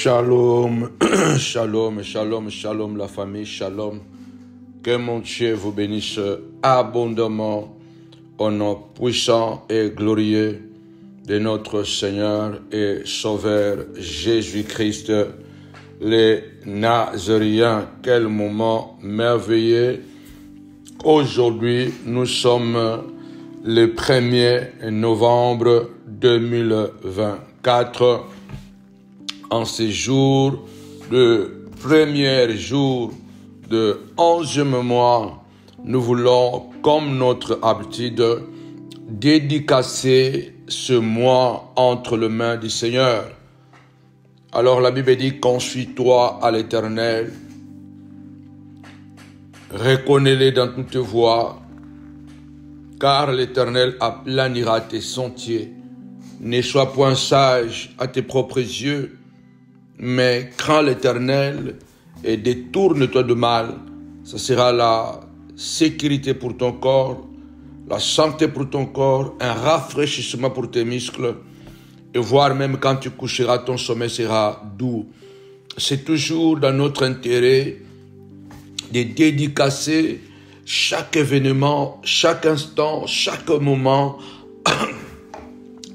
Shalom, shalom, shalom, shalom la famille, shalom. Que mon Dieu vous bénisse abondamment au nom puissant et glorieux de notre Seigneur et Sauveur Jésus-Christ, les Nazaréens. Quel moment merveilleux. Aujourd'hui, nous sommes le 1er novembre 2024. En ces jours, le premier jour de 11e mois, nous voulons, comme notre habitude, dédicacer ce mois entre les mains du Seigneur. Alors la Bible dit, confie-toi à l'Éternel, reconnais-le dans toutes tes voies, car l'Éternel aplanira tes sentiers. Ne sois point sage à tes propres yeux, mais crains l'Éternel et détourne-toi de mal. Ce sera la sécurité pour ton corps, la santé pour ton corps, un rafraîchissement pour tes muscles, et voire même quand tu coucheras, ton sommeil sera doux. C'est toujours dans notre intérêt de dédicacer chaque événement, chaque instant, chaque moment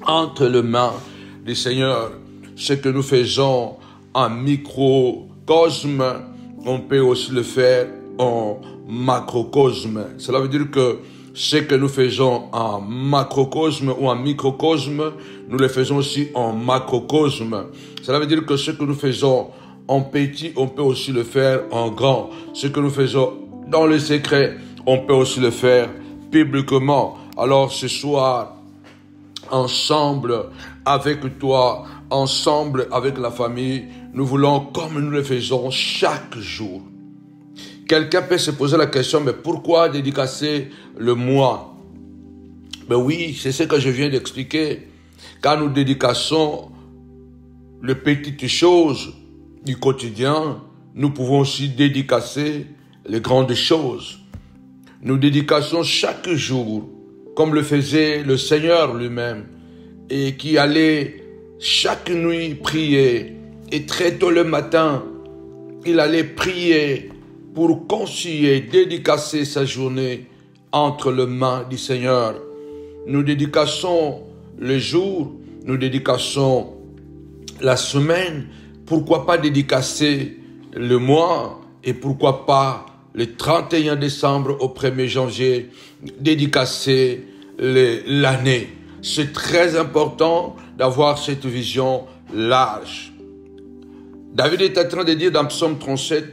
entre les mains du Seigneur. Ce que nous faisons en microcosme, on peut aussi le faire en macrocosme. Cela veut dire que ce que nous faisons en macrocosme ou en microcosme, nous le faisons aussi en macrocosme. Cela veut dire que ce que nous faisons en petit, on peut aussi le faire en grand. Ce que nous faisons dans le secret, on peut aussi le faire publiquement. Alors ce soir, ensemble avec toi, ensemble avec la famille, nous voulons, comme nous le faisons chaque jour. Quelqu'un peut se poser la question, mais pourquoi dédicacer le mois? Ben oui, c'est ce que je viens d'expliquer. Quand nous dédicassons les petites choses du quotidien, nous pouvons aussi dédicacer les grandes choses. Nous dédicassons chaque jour, comme le faisait le Seigneur lui-même, et qui allait chaque nuit prier, et très tôt le matin, il allait prier pour conseiller, dédicacer sa journée entre les mains du Seigneur. Nous dédicassons le jour, nous dédicassons la semaine, pourquoi pas dédicacer le mois, et pourquoi pas le 31 décembre au 1er janvier, dédicacer l'année. C'est très important d'avoir cette vision large. David est en train de dire dans Psaume 37,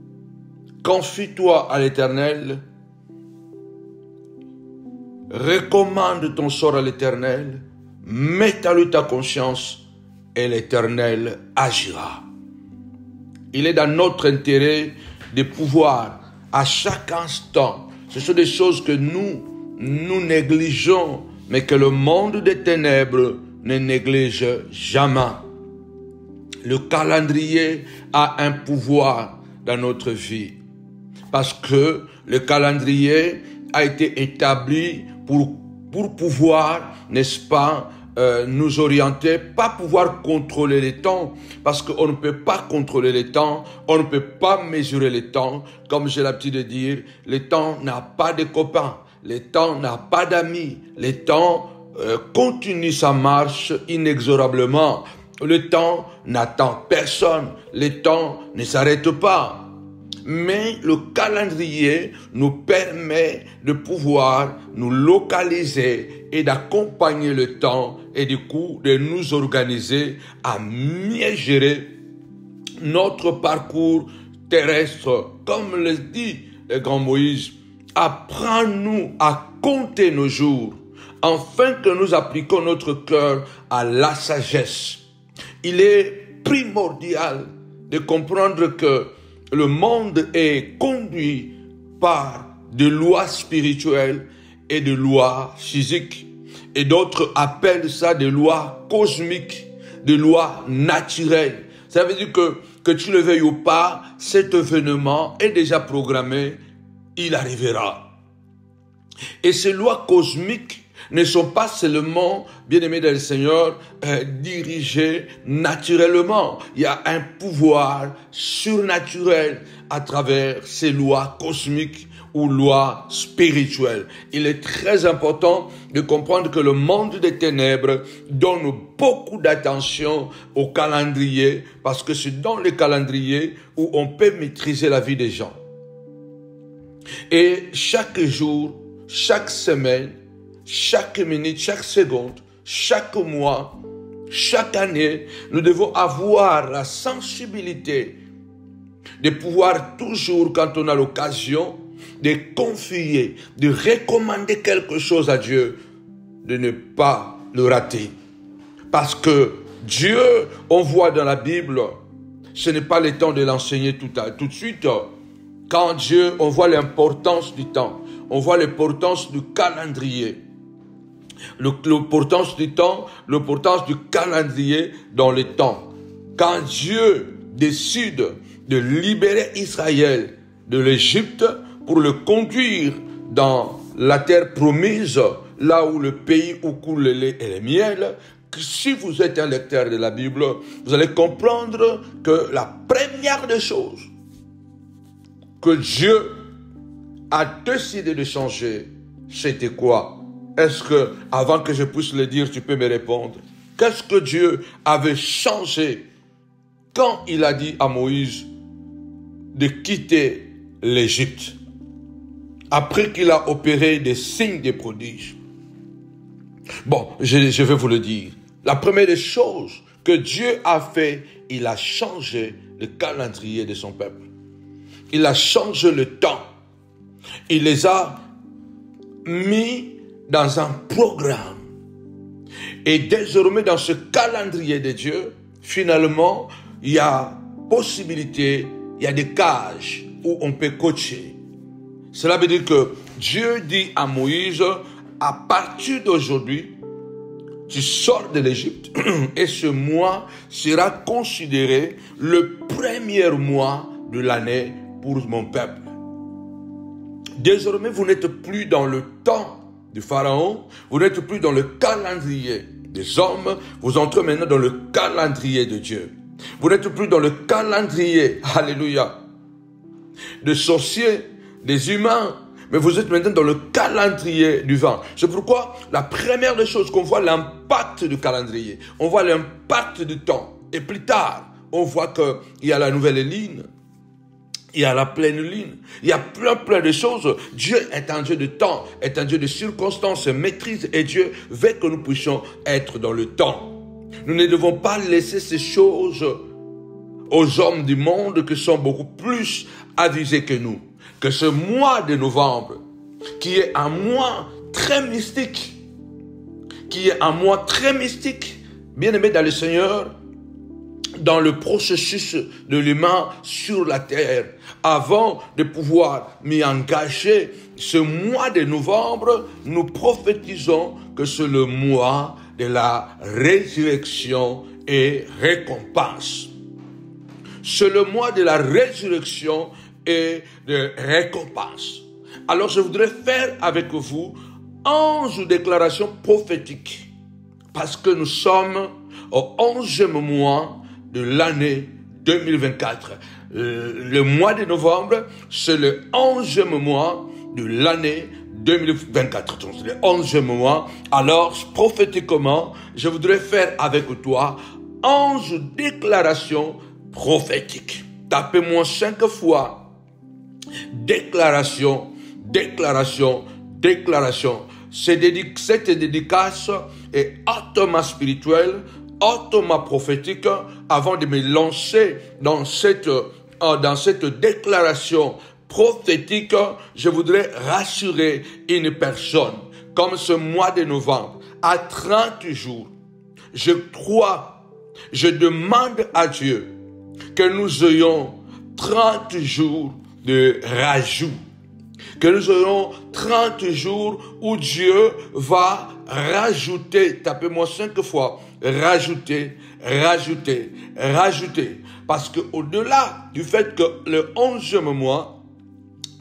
« Confie-toi à l'Éternel, recommande ton sort à l'Éternel, mets à lui ta conscience et l'Éternel agira. » Il est dans notre intérêt de pouvoir, à chaque instant, ce sont des choses que nous négligeons, mais que le monde des ténèbres ne néglige jamais. Le calendrier a un pouvoir dans notre vie, parce que le calendrier a été établi pour pouvoir, n'est-ce pas, nous orienter, pas pouvoir contrôler les temps, parce qu'on ne peut pas contrôler les temps, on ne peut pas mesurer les temps. Comme j'ai l'habitude de dire, le temps n'a pas de copains, le temps n'a pas d'amis, le temps continue sa marche inexorablement. Le temps n'attend personne, le temps ne s'arrête pas. Mais le calendrier nous permet de pouvoir nous localiser et d'accompagner le temps et du coup de nous organiser à mieux gérer notre parcours terrestre. Comme le dit le grand Moïse, apprends-nous à compter nos jours, afin que nous appliquions notre cœur à la sagesse. Il est primordial de comprendre que le monde est conduit par des lois spirituelles et des lois physiques. Et d'autres appellent ça des lois cosmiques, des lois naturelles. Ça veut dire que tu le veuilles ou pas, cet événement est déjà programmé, il arrivera. Et ces lois cosmiques ne sont pas seulement, bien-aimés dans le Seigneur, dirigés naturellement. Il y a un pouvoir surnaturel à travers ces lois cosmiques ou lois spirituelles. Il est très important de comprendre que le monde des ténèbres donne beaucoup d'attention au calendrier, parce que c'est dans le calendrier où on peut maîtriser la vie des gens. Et chaque jour, chaque semaine, chaque minute, chaque seconde, chaque mois, chaque année, nous devons avoir la sensibilité de pouvoir toujours, quand on a l'occasion, de confier, de recommander quelque chose à Dieu, de ne pas le rater. Parce que Dieu, on voit dans la Bible, ce n'est pas le temps de l'enseigner tout de suite. Quand Dieu, on voit l'importance du temps, on voit l'importance du calendrier. L'importance du temps, l'importance du calendrier dans le temps. Quand Dieu décide de libérer Israël de l'Égypte pour le conduire dans la terre promise, là où le pays où coule le lait et le miel, que si vous êtes un lecteur de la Bible, vous allez comprendre que la première des choses que Dieu a décidé de changer, c'était quoi? Est-ce que, avant que je puisse le dire, tu peux me répondre? Qu'est-ce que Dieu avait changé quand il a dit à Moïse de quitter l'Égypte, après qu'il a opéré des signes, des prodiges? Bon, je vais vous le dire. La première des choses que Dieu a fait, il a changé le calendrier de son peuple. Il a changé le temps. Il les a mis dans un programme. Et désormais, dans ce calendrier de Dieu, finalement, il y a possibilité, il y a des cages où on peut coacher. Cela veut dire que Dieu dit à Moïse, à partir d'aujourd'hui, tu sors de l'Égypte et ce mois sera considéré le premier mois de l'année pour mon peuple. Désormais, vous n'êtes plus dans le temps du Pharaon, vous n'êtes plus dans le calendrier des hommes, vous entrez maintenant dans le calendrier de Dieu. Vous n'êtes plus dans le calendrier, alléluia, des sorciers, des humains, mais vous êtes maintenant dans le calendrier du vent. C'est pourquoi la première des choses qu'on voit l'impact du calendrier, on voit l'impact du temps. Et plus tard, on voit qu'il y a la nouvelle ligne, il y a la pleine ligne, il y a plein de choses. Dieu est un Dieu de temps, est un Dieu de circonstances, maîtrise, et Dieu veut que nous puissions être dans le temps. Nous ne devons pas laisser ces choses aux hommes du monde qui sont beaucoup plus avisés que nous. Que ce mois de novembre, qui est un mois très mystique, bien aimé dans le Seigneur, dans le processus de l'humain sur la terre, avant de pouvoir m'y engager, ce mois de novembre, nous prophétisons que c'est le mois de la résurrection et récompense. C'est le mois de la résurrection et de récompense. Alors je voudrais faire avec vous 11 déclarations prophétiques, parce que nous sommes au 11e mois de l'année 2024. Le mois de novembre, c'est le 11e mois de l'année 2024. Donc, c'est le 11e mois. Alors, prophétiquement, je voudrais faire avec toi 11 déclarations prophétiques. Tapez-moi 5 fois. Déclaration, déclaration, déclaration. Cette dédicace est hautement spirituelle, hautement prophétique. Avant de me lancer dans cette déclaration prophétique, je voudrais rassurer une personne. Comme ce mois de novembre, à 30 jours, je crois, je demande à Dieu que nous ayons 30 jours de rajout. Que nous ayons 30 jours où Dieu va rajouter, tapez-moi 5 fois, rajouter, rajouter, rajouter. Parce que au-delà du fait que le 11e mois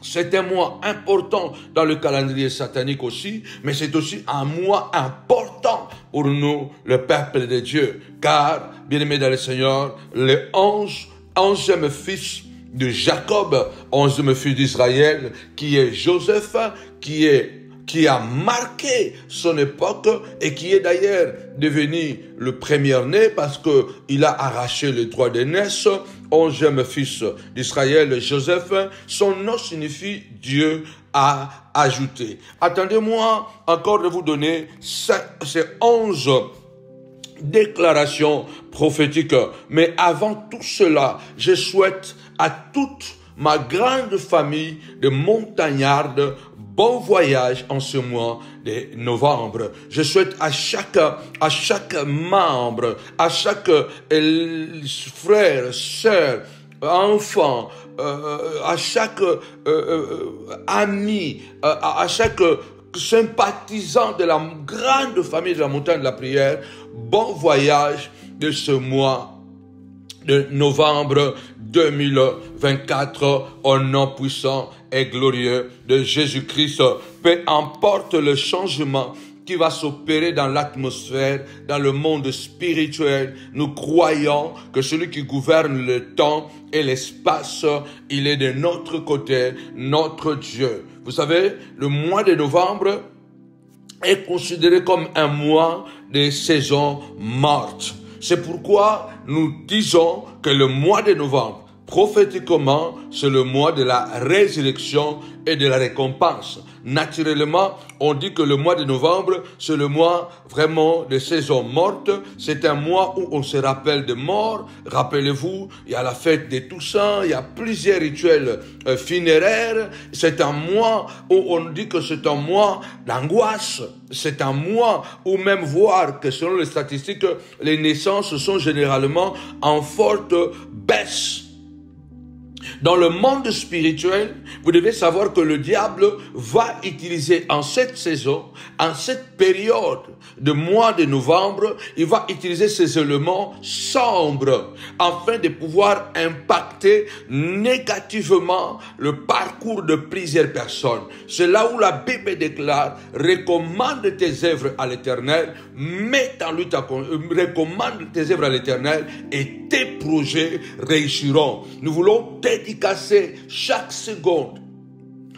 C'est un mois important dans le calendrier satanique aussi, mais c'est aussi un mois important pour nous, le peuple de Dieu. Car, bien-aimés dans le Seigneur, le 11e fils de Jacob, 11e fils d'Israël, qui est Joseph, qui a marqué son époque et qui est d'ailleurs devenu le premier-né parce que il a arraché le droit d'aînesse, 11e fils d'Israël, Joseph. Son nom signifie Dieu a ajouté. Attendez-moi encore de vous donner ces 11 déclarations prophétiques. Mais avant tout cela, je souhaite à toute ma grande famille de montagnards bon voyage en ce mois de novembre. Je souhaite à chaque membre, à chaque frère, sœur, enfant, à chaque ami, à chaque sympathisant de la grande famille de la montagne de la prière, bon voyage de ce mois de novembre 2024 au nom puissant et glorieux de Jésus-Christ. Peu importe le changement qui va s'opérer dans l'atmosphère, dans le monde spirituel, nous croyons que celui qui gouverne le temps et l'espace, il est de notre côté, notre Dieu. Vous savez, le mois de novembre est considéré comme un mois de saison morte. C'est pourquoi nous disons que le mois de novembre, prophétiquement, c'est le mois de la résurrection et de la récompense. Naturellement, on dit que le mois de novembre, c'est le mois vraiment de saison morte. C'est un mois où on se rappelle de mort. Rappelez-vous, il y a la fête des Toussaints, il y a plusieurs rituels funéraires. C'est un mois où on dit que c'est un mois d'angoisse. C'est un mois où même voir que selon les statistiques, les naissances sont généralement en forte baisse. Dans le monde spirituel, vous devez savoir que le diable va utiliser en cette saison, en cette période de mois de novembre, il va utiliser ces éléments sombres afin de pouvoir impacter négativement le parcours de plusieurs personnes. C'est là où la Bible déclare, recommande tes œuvres à l'Éternel, recommande tes œuvres à l'Éternel et tes projets réussiront. Nous voulons dédicacer chaque seconde,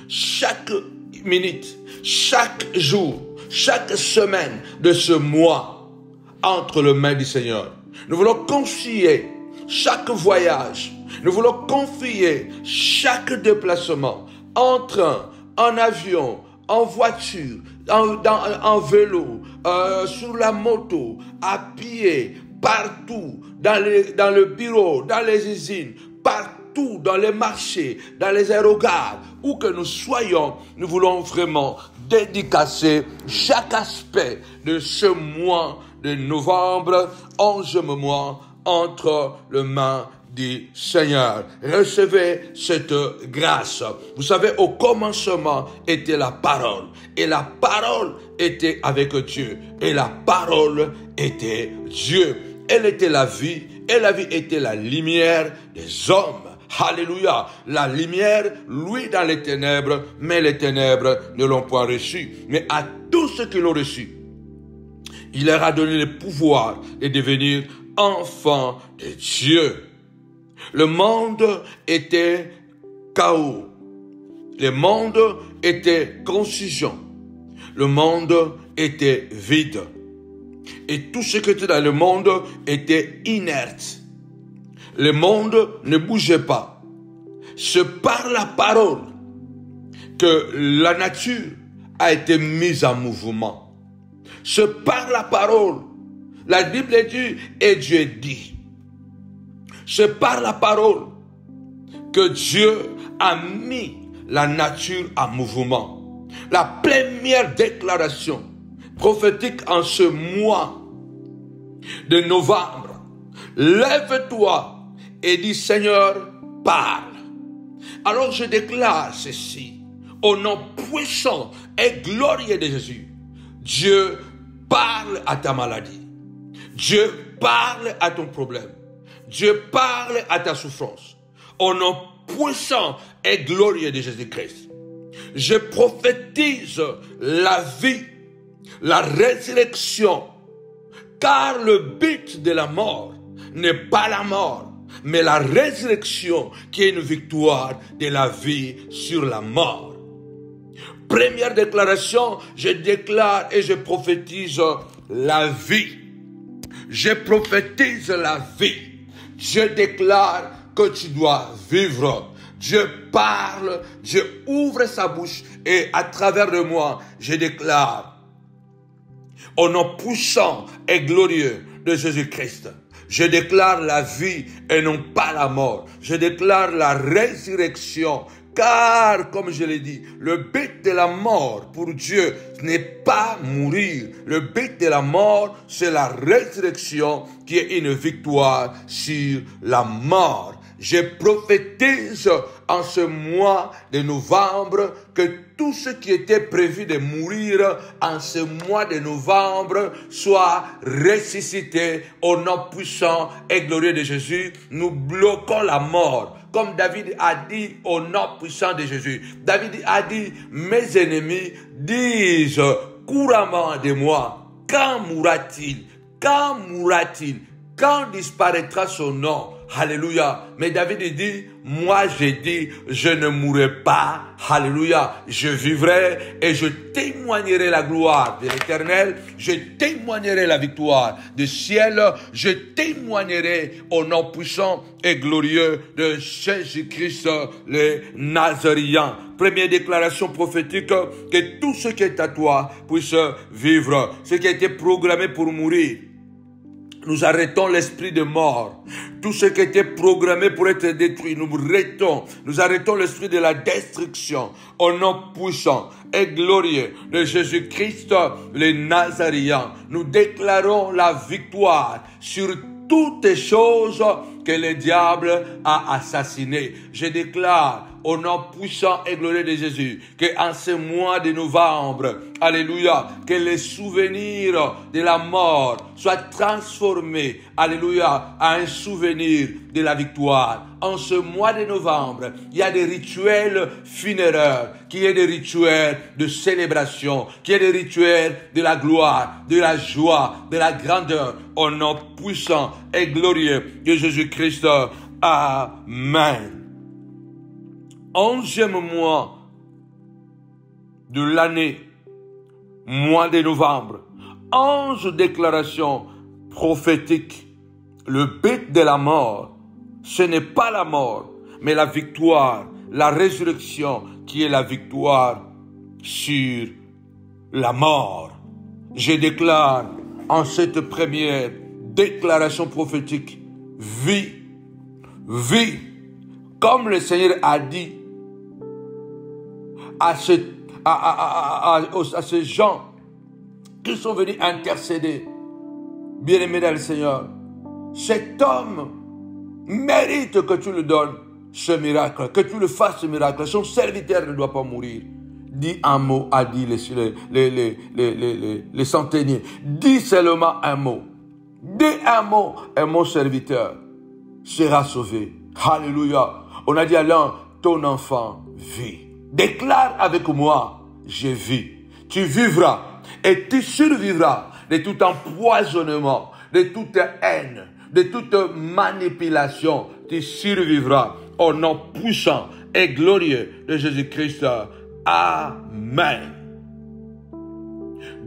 chaque minute, chaque jour, chaque semaine de ce mois entre les mains du Seigneur. Nous voulons confier chaque voyage, nous voulons confier chaque déplacement en train, en avion, en voiture, en vélo, sur la moto, à pied, partout, dans le bureau, dans les usines, partout, dans les marchés, dans les aérogares, où que nous soyons, nous voulons vraiment dédicacer chaque aspect de ce mois de novembre, 11e mois, entre les mains du Seigneur. Recevez cette grâce. Vous savez, au commencement était la parole. Et la parole était avec Dieu. Et la parole était Dieu. Elle était la vie. Et la vie était la lumière des hommes. Alléluia. La lumière, lui, dans les ténèbres, mais les ténèbres ne l'ont point reçu. Mais à tous ceux qui l'ont reçu, il leur a donné le pouvoir de devenir enfants de Dieu. Le monde était chaos. Le monde était confusion. Le monde était vide. Et tout ce qui était dans le monde était inerte. Le monde ne bougeait pas. C'est par la parole que la nature a été mise en mouvement. C'est par la parole. La Bible dit et Dieu dit. C'est par la parole que Dieu a mis la nature en mouvement. La première déclaration prophétique en ce mois de novembre. Lève-toi et dis Seigneur, parle. Alors je déclare ceci au nom puissant et glorieux de Jésus. Dieu parle à ta maladie. Dieu parle à ton problème. Dieu parle à ta souffrance. au nom puissant et glorieux de Jésus-Christ. Je prophétise la vie, la résurrection, car le but de la mort n'est pas la mort, mais la résurrection qui est une victoire de la vie sur la mort. Première déclaration, je déclare et je prophétise la vie. Je prophétise la vie. Je déclare que tu dois vivre. Dieu parle, Dieu ouvre sa bouche et à travers de moi, je déclare au nom puissant et glorieux de Jésus-Christ. Je déclare la vie et non pas la mort. Je déclare la résurrection. Car, comme je l'ai dit, le but de la mort pour Dieu n'est pas mourir. Le but de la mort, c'est la résurrection qui est une victoire sur la mort. Je prophétise en ce mois de novembre que tout ce qui était prévu de mourir en ce mois de novembre soit ressuscité au nom puissant et glorieux de Jésus. Nous bloquons la mort. Comme David a dit au nom puissant de Jésus. David a dit, mes ennemis disent couramment de moi, quand mourra-t-il? Quand mourra-t-il? Quand disparaîtra son nom? Alléluia. Mais David dit, moi j'ai dit, je ne mourrai pas. Alléluia. Je vivrai et je témoignerai la gloire de l'Éternel. Je témoignerai la victoire du ciel. Je témoignerai au nom puissant et glorieux de Jésus-Christ le Nazaréen. Première déclaration prophétique, que tout ce qui est à toi puisse vivre. Ce qui a été programmé pour mourir. Nous arrêtons l'esprit de mort. Tout ce qui était programmé pour être détruit, nous arrêtons l'esprit de la destruction. Au nom puissant et glorieux de Jésus-Christ, le Nazaréen, nous déclarons la victoire sur toutes les choses que le diable a assassinées. Je déclare au nom puissant et glorieux de Jésus, que en ce mois de novembre, alléluia, que les souvenirs de la mort soient transformés, alléluia, à un souvenir de la victoire. En ce mois de novembre, il y a des rituels funéraires, qui est des rituels de célébration, qui est des rituels de la gloire, de la joie, de la grandeur, au nom puissant et glorieux de Jésus-Christ. Amen. 11e mois de l'année, mois de novembre, 11 déclarations prophétiques. Le but de la mort, ce n'est pas la mort, mais la victoire, la résurrection qui est la victoire sur la mort. Je déclare en cette première déclaration prophétique, vie, vie, comme le Seigneur a dit à ces gens qui sont venus intercéder. Bien-aimé dans le Seigneur, cet homme mérite que tu lui donnes ce miracle, que tu le fasses ce miracle. Son serviteur ne doit pas mourir. Dis un mot, a dit les centeniers. Dis seulement un mot. Dis un mot et mon serviteur sera sauvé. Alléluia. On a dit à l'un, ton enfant vit. Déclare avec moi, je vis. Tu vivras et tu survivras de tout empoisonnement, de toute haine, de toute manipulation. Tu survivras au nom puissant et glorieux de Jésus-Christ. Amen.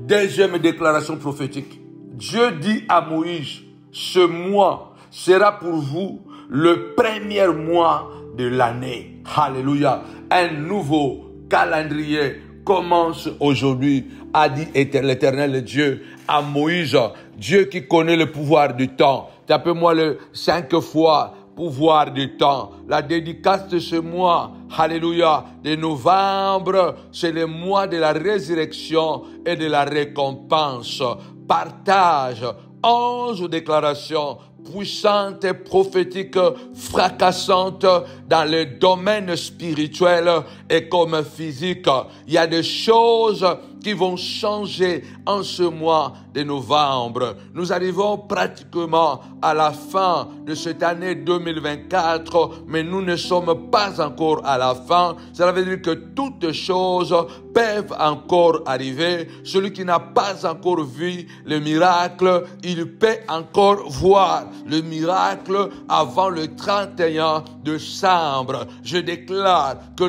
Deuxième déclaration prophétique. Dieu dit à Moïse, ce mois sera pour vous le premier mois de l'année. Alléluia. Un nouveau calendrier commence aujourd'hui, a dit l'Éternel Dieu à Moïse. Dieu qui connaît le pouvoir du temps. Tapez-moi le 5 fois, pouvoir du temps. La dédicace de ce mois, alléluia, de novembre, c'est le mois de la résurrection et de la récompense. Partage 11 déclarations puissantes et prophétiques, fracassantes dans le domaine spirituel et comme physique. Il y a des choses qui vont changer en ce mois de novembre. Nous arrivons pratiquement à la fin de cette année 2024, mais nous ne sommes pas encore à la fin. Cela veut dire que toutes choses peuvent encore arriver. Celui qui n'a pas encore vu le miracle, il peut encore voir le miracle avant le 31 décembre. Je déclare que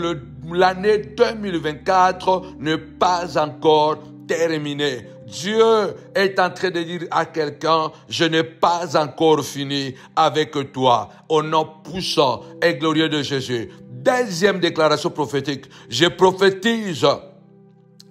l'année 2024 n'est pas encore terminée. Dieu est en train de dire à quelqu'un, je n'ai pas encore fini avec toi. Au nom puissant et glorieux de Jésus. Deuxième déclaration prophétique, je prophétise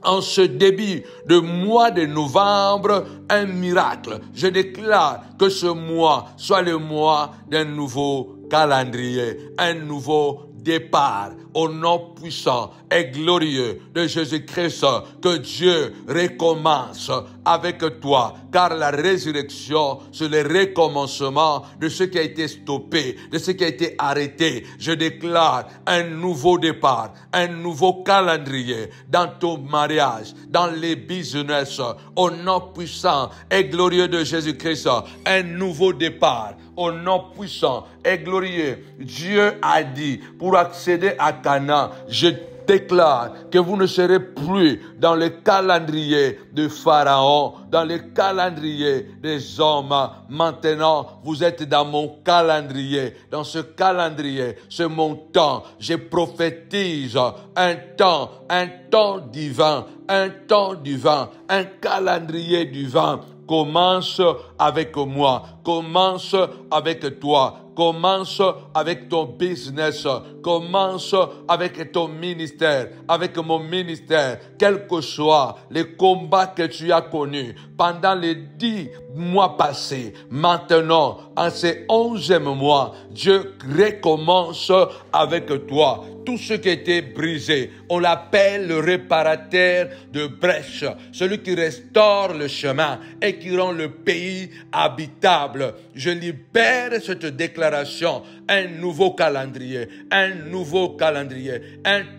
en ce début de mois de novembre, un miracle. Je déclare que ce mois soit le mois d'un nouveau calendrier, un nouveau départ. Au nom puissant et glorieux de Jésus-Christ, que Dieu recommence avec toi, car la résurrection, c'est le recommencement de ce qui a été stoppé, de ce qui a été arrêté. Je déclare un nouveau départ, un nouveau calendrier dans ton mariage, dans les business, au nom puissant et glorieux de Jésus-Christ, un nouveau départ. Au nom puissant et glorieux, Dieu a dit, pour accéder à Canaan, je déclare que vous ne serez plus dans le calendrier de Pharaon, dans le calendrier des hommes. Maintenant, vous êtes dans mon calendrier. Dans ce calendrier, c'est mon temps. Je prophétise un temps divin, un calendrier divin. Commence avec moi, commence avec toi, commence avec ton business, commence avec ton ministère, avec mon ministère, quel que soit les combats que tu as connus pendant les 10 mois passés. Maintenant, en ces 11e mois, Dieu recommence avec toi. Tout ce qui était brisé, on l'appelle le réparateur de brèches, celui qui restaure le chemin et qui rend le pays habitable. Je libère cette déclaration, un nouveau calendrier, un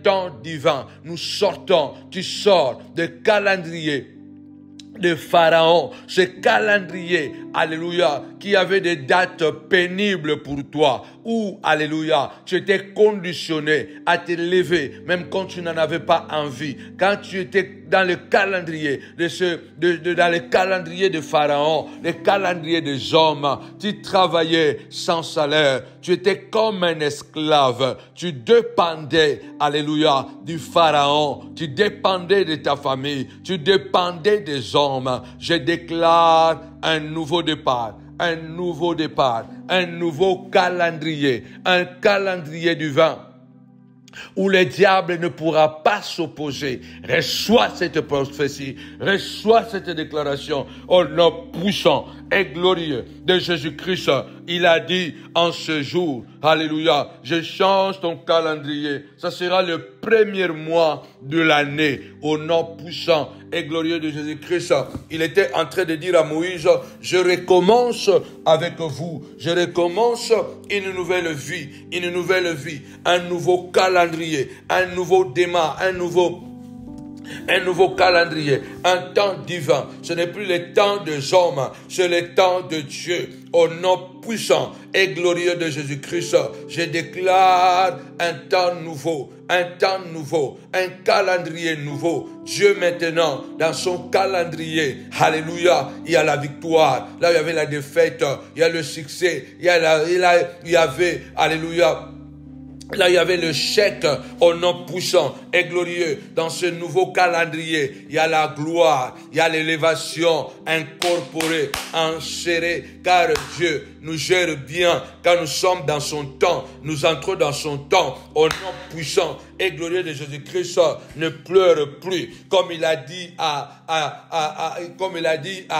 temps divin. Nous sortons, tu sors de calendrier de Pharaon, ce calendrier, alléluia, qui avait des dates pénibles pour toi, où, alléluia, tu étais conditionné à te lever, même quand tu n'en avais pas envie, quand tu étais dans le calendrier dans le calendrier de Pharaon, le calendrier des hommes, tu travaillais sans salaire, tu étais comme un esclave, tu dépendais, alléluia, du Pharaon, tu dépendais de ta famille, tu dépendais des hommes. Je déclare un nouveau départ, un nouveau calendrier, un calendrier divin où le diable ne pourra pas s'opposer. Reçois cette prophétie, reçois cette déclaration au nom puissant et glorieux de Jésus-Christ. Il a dit en ce jour, alléluia, je change ton calendrier. Ça sera le premier mois de l'année au nom puissant et glorieux de Jésus-Christ. Il était en train de dire à Moïse, je recommence avec vous. Je recommence une nouvelle vie, un nouveau calendrier, un nouveau démarrage, un nouveau calendrier, un temps divin. Ce n'est plus le temps des hommes, c'est le temps de Dieu. Au nom puissant et glorieux de Jésus-Christ, je déclare un temps nouveau, un calendrier nouveau. Dieu maintenant, dans son calendrier, alléluia, il y a la victoire. Là, il y avait la défaite, il y a le succès, il y avait, alléluia, là, il y avait le chèque au nom puissant et glorieux. Dans ce nouveau calendrier, il y a la gloire, il y a l'élévation incorporée, insérée, car Dieu nous gère bien. Quand nous sommes dans son temps, nous entrons dans son temps. Au nom puissant et glorieux de Jésus-Christ, ne pleure plus. Comme il a dit à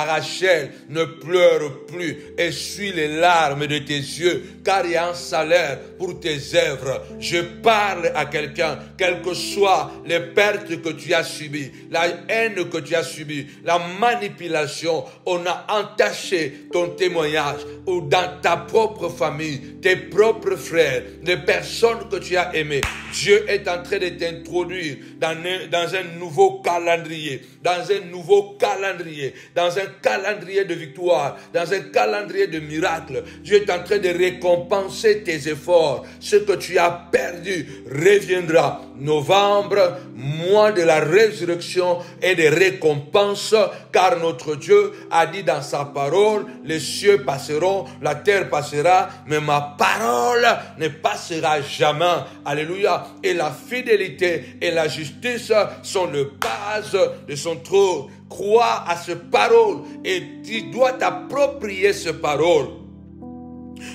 Rachel, ne pleure plus. Essuie les larmes de tes yeux, car il y a un salaire pour tes œuvres. Je parle à quelqu'un, quelles que soient les pertes que tu as subies, la haine que tu as subie, la manipulation, on a entaché ton témoignage, ou dans ta propre famille, tes propres frères, les personnes que tu as aimées. Dieu est en train de t'introduire dans un nouveau calendrier, dans un nouveau calendrier, dans un calendrier de victoire, dans un calendrier de miracles. Dieu est en train de récompenser tes efforts. Ce que tu as perdu reviendra. Novembre, mois de la résurrection et des récompenses, car notre Dieu a dit dans sa parole, les cieux passeront, la terre passera, mais ma parole ne passera jamais. Alléluia. Et la fidélité et la justice sont les bases de son trône. Crois à cette parole et tu dois t'approprier cette parole.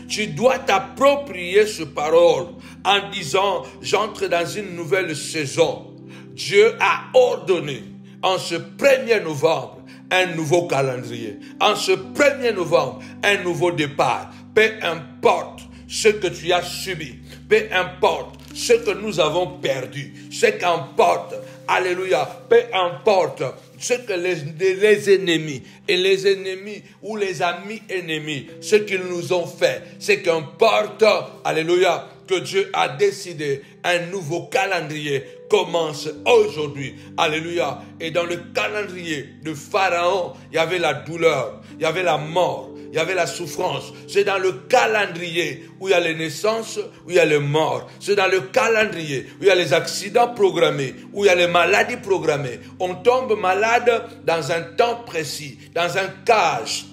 Tu dois t'approprier cette parole en disant, j'entre dans une nouvelle saison. Dieu a ordonné en ce 1er novembre un nouveau calendrier. En ce 1er novembre, un nouveau départ. Peu importe ce que tu as subi, peu importe ce que nous avons perdu, ce qu'importe, alléluia, peu importe ce que les ennemis et les ennemis ou les amis ennemis, ce qu'ils nous ont fait, ce qu'importe, alléluia, que Dieu a décidé, un nouveau calendrier commence aujourd'hui, alléluia. Et dans le calendrier de Pharaon, il y avait la douleur, il y avait la mort, il y avait la souffrance. C'est dans le calendrier où il y a les naissances, où il y a les morts. C'est dans le calendrier où il y a les accidents programmés, où il y a les maladies programmées. On tombe malade dans un temps précis, dans un cage.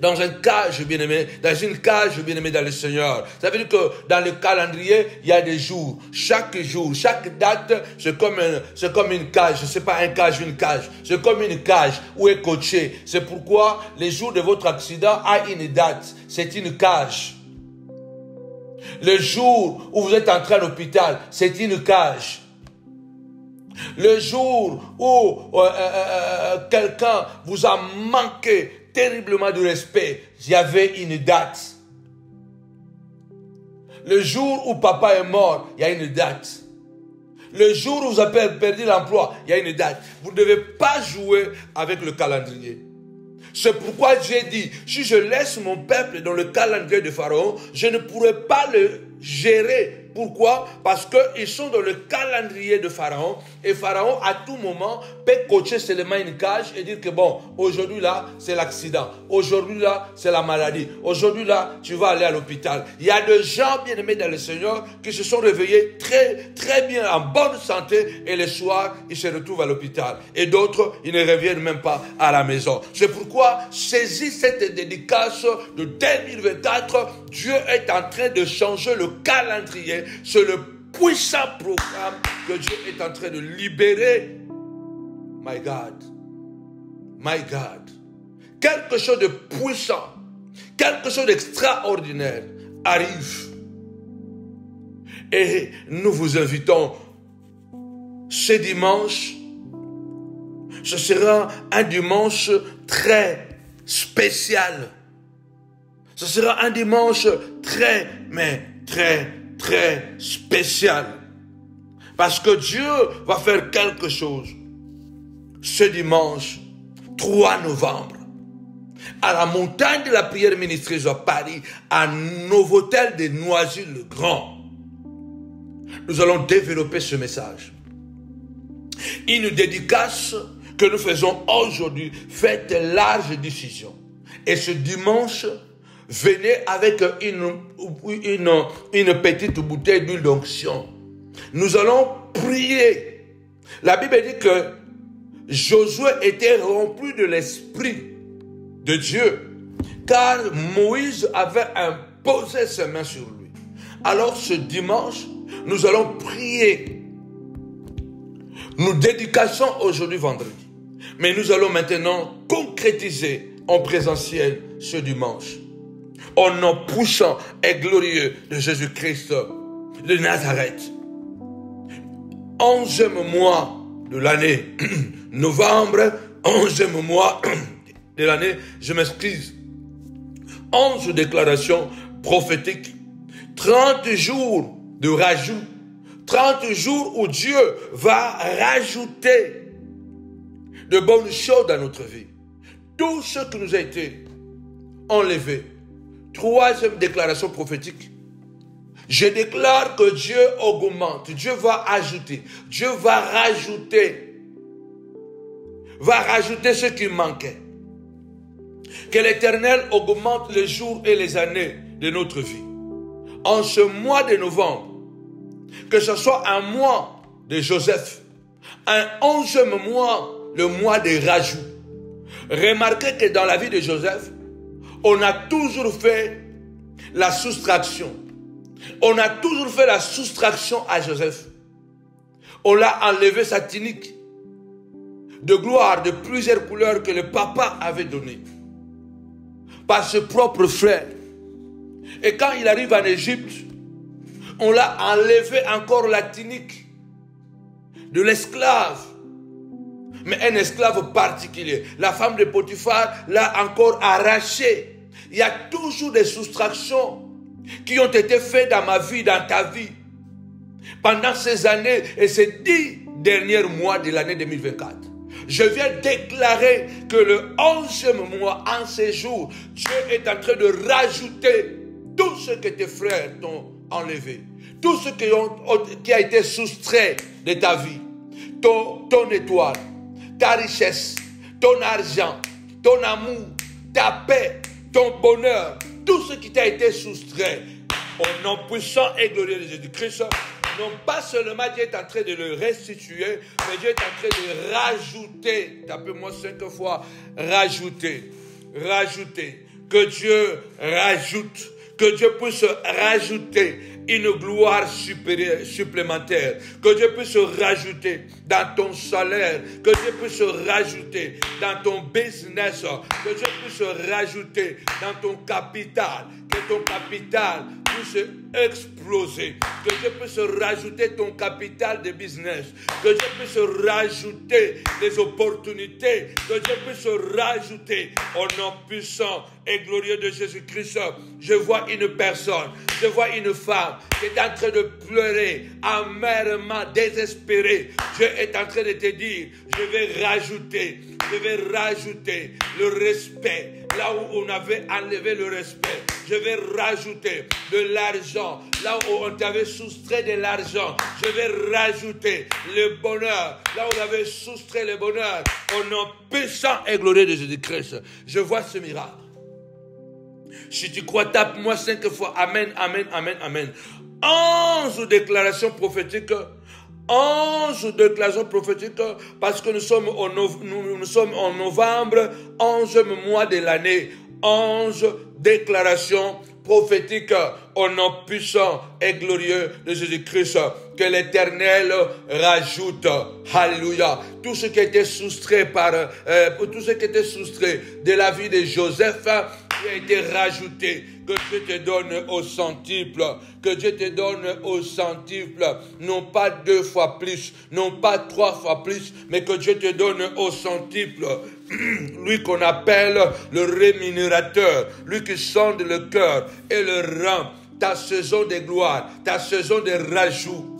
Dans un cage, bien-aimé, dans une cage, bien-aimé, dans le Seigneur. Ça veut dire que dans le calendrier, il y a des jours. Chaque jour, chaque date, c'est comme une cage. C'est pas un cage, une cage. C'est comme une cage où est coaché. C'est pourquoi les jours de votre accident a une date. C'est une cage. Le jour où vous êtes entré à l'hôpital, c'est une cage. Le jour où quelqu'un vous a manqué terriblement de respect, il y avait une date. Le jour où papa est mort, il y a une date. Le jour où vous avez perdu l'emploi, il y a une date. Vous ne devez pas jouer avec le calendrier. C'est pourquoi Dieu dit, si je laisse mon peuple dans le calendrier de Pharaon, je ne pourrai pas le gérer. Pourquoi? Parce qu'ils sont dans le calendrier de Pharaon. Et Pharaon, à tout moment, peut coacher seulement une cage et dire que bon, aujourd'hui là, c'est l'accident. Aujourd'hui là, c'est la maladie. Aujourd'hui là, tu vas aller à l'hôpital. Il y a des gens bien aimés dans le Seigneur qui se sont réveillés très, très bien, en bonne santé. Et le soir, ils se retrouvent à l'hôpital. Et d'autres, ils ne reviennent même pas à la maison. C'est pourquoi, saisis cette dédicace de 2024. Dieu est en train de changer le calendrier. C'est le puissant programme que Dieu est en train de libérer. My God. My God. Quelque chose de puissant, quelque chose d'extraordinaire arrive. Et nous vous invitons ce dimanche. Ce sera un dimanche très spécial. Ce sera un dimanche très spécial. Parce que Dieu va faire quelque chose. Ce dimanche, 3 novembre, à la montagne de la prière ministreuse à Paris, à Novotel de Noisy-le-Grand, nous allons développer ce message. Une dédicace que nous faisons aujourd'hui, faites large décision. Et ce dimanche, venez avec une petite bouteille d'huile d'onction. Nous allons prier. La Bible dit que Josué était rempli de l'Esprit de Dieu, car Moïse avait imposé ses mains sur lui. Alors ce dimanche, nous allons prier. Nous dédicassons aujourd'hui vendredi. Mais nous allons maintenant concrétiser en présentiel ce dimanche. Au nom puissant et glorieux de Jésus-Christ de Nazareth. 11e mois de l'année. Novembre, 11e mois de l'année. Je m'excuse. 11 déclarations prophétiques. 30 jours de rajout. 30 jours où Dieu va rajouter de bonnes choses dans notre vie. Tout ce qui nous a été enlevé, Troisième déclaration prophétique. Je déclare que Dieu augmente, Dieu va ajouter, Dieu va rajouter ce qui manquait. Que l'Éternel augmente les jours et les années de notre vie. En ce mois de novembre, que ce soit un mois de Joseph, un 11e mois, le mois des rajouts. Remarquez que dans la vie de Joseph, on a toujours fait la soustraction. On a toujours fait la soustraction à Joseph. On l'a enlevé sa tunique de gloire de plusieurs couleurs que le papa avait donné par ses propres frères. Et quand il arrive en Égypte, on l'a enlevé encore la tunique de l'esclave, mais un esclave particulier. La femme de Potiphar l'a encore arraché. Il y a toujours des soustractions qui ont été faites dans ma vie, dans ta vie, pendant ces années et ces 10 derniers mois de l'année 2024. Je viens déclarer que le 11e mois, en ces jours, Dieu est en train de rajouter tout ce que tes frères t'ont enlevé, tout ce qui a été soustrait de ta vie, ton étoile, ta richesse, ton argent, ton amour, ta paix, ton bonheur, tout ce qui t'a été soustrait, au nom puissant et glorieux de Jésus-Christ, non pas seulement Dieu est en train de le restituer, mais Dieu est en train de rajouter, tapez-moi 5 fois, rajouter, que Dieu rajoute, que Dieu puisse rajouter une gloire supérieure, supplémentaire, que Dieu puisse rajouter dans ton salaire, que Dieu puisse rajouter dans ton business, que Dieu puisse rajouter dans ton capital, que ton capital puisse exploser, que Dieu puisse rajouter ton capital de business, que Dieu puisse rajouter des opportunités, que Dieu puisse rajouter au nom puissant et glorieux de Jésus-Christ. Je vois une personne, je vois une femme qui est en train de pleurer, amèrement, désespérée. Dieu est en train de te dire, je vais rajouter le respect, là où on avait enlevé le respect. Je vais rajouter de l'argent, là où on t'avait soustrait de l'argent. Je vais rajouter le bonheur, là où on avait soustrait le bonheur. Au nom puissant et glorieux de Jésus-Christ. Je vois ce miracle. Si tu crois, tape-moi 5 fois. Amen, amen, amen, amen. 11 déclarations prophétiques. 11 déclarations prophétiques, parce que nous sommes en novembre, 11e mois de l'année. 11 déclarations prophétiques au nom puissant et glorieux de Jésus-Christ. Que l'Éternel rajoute, alléluia, tout ce qui était soustrait tout ce qui était soustrait de la vie de Joseph qui a été rajouté. Que Dieu te donne au centuple, que Dieu te donne au centuple, non pas 2 fois plus, non pas 3 fois plus, mais que Dieu te donne au centuple. Lui qu'on appelle le rémunérateur, lui qui sonde le cœur et le rend. Ta saison de gloire, ta saison de rajout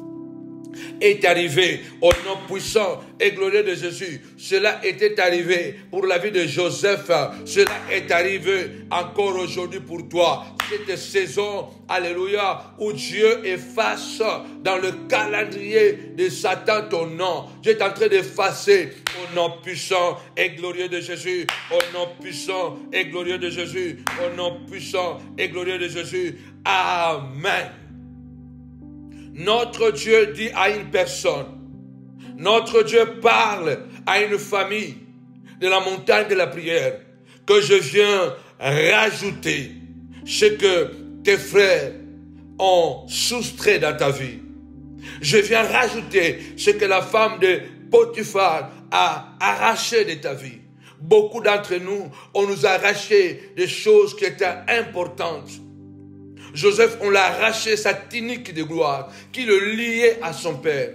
est arrivé au nom puissant et glorieux de Jésus. Cela était arrivé pour la vie de Joseph. Cela est arrivé encore aujourd'hui pour toi. Cette saison, alléluia, où Dieu efface dans le calendrier de Satan ton nom. Dieu est en train d'effacer au nom puissant et glorieux de Jésus. Au nom puissant et glorieux de Jésus. Au nom puissant et glorieux de Jésus. Amen. Notre Dieu dit à une personne, notre Dieu parle à une famille de la montagne de la prière, que je viens rajouter ce que tes frères ont soustrait dans ta vie. Je viens rajouter ce que la femme de Potiphar a arraché de ta vie. Beaucoup d'entre nous, on nous a arraché des choses qui étaient importantes. Joseph, on l'a arraché sa tunique de gloire qui le liait à son père,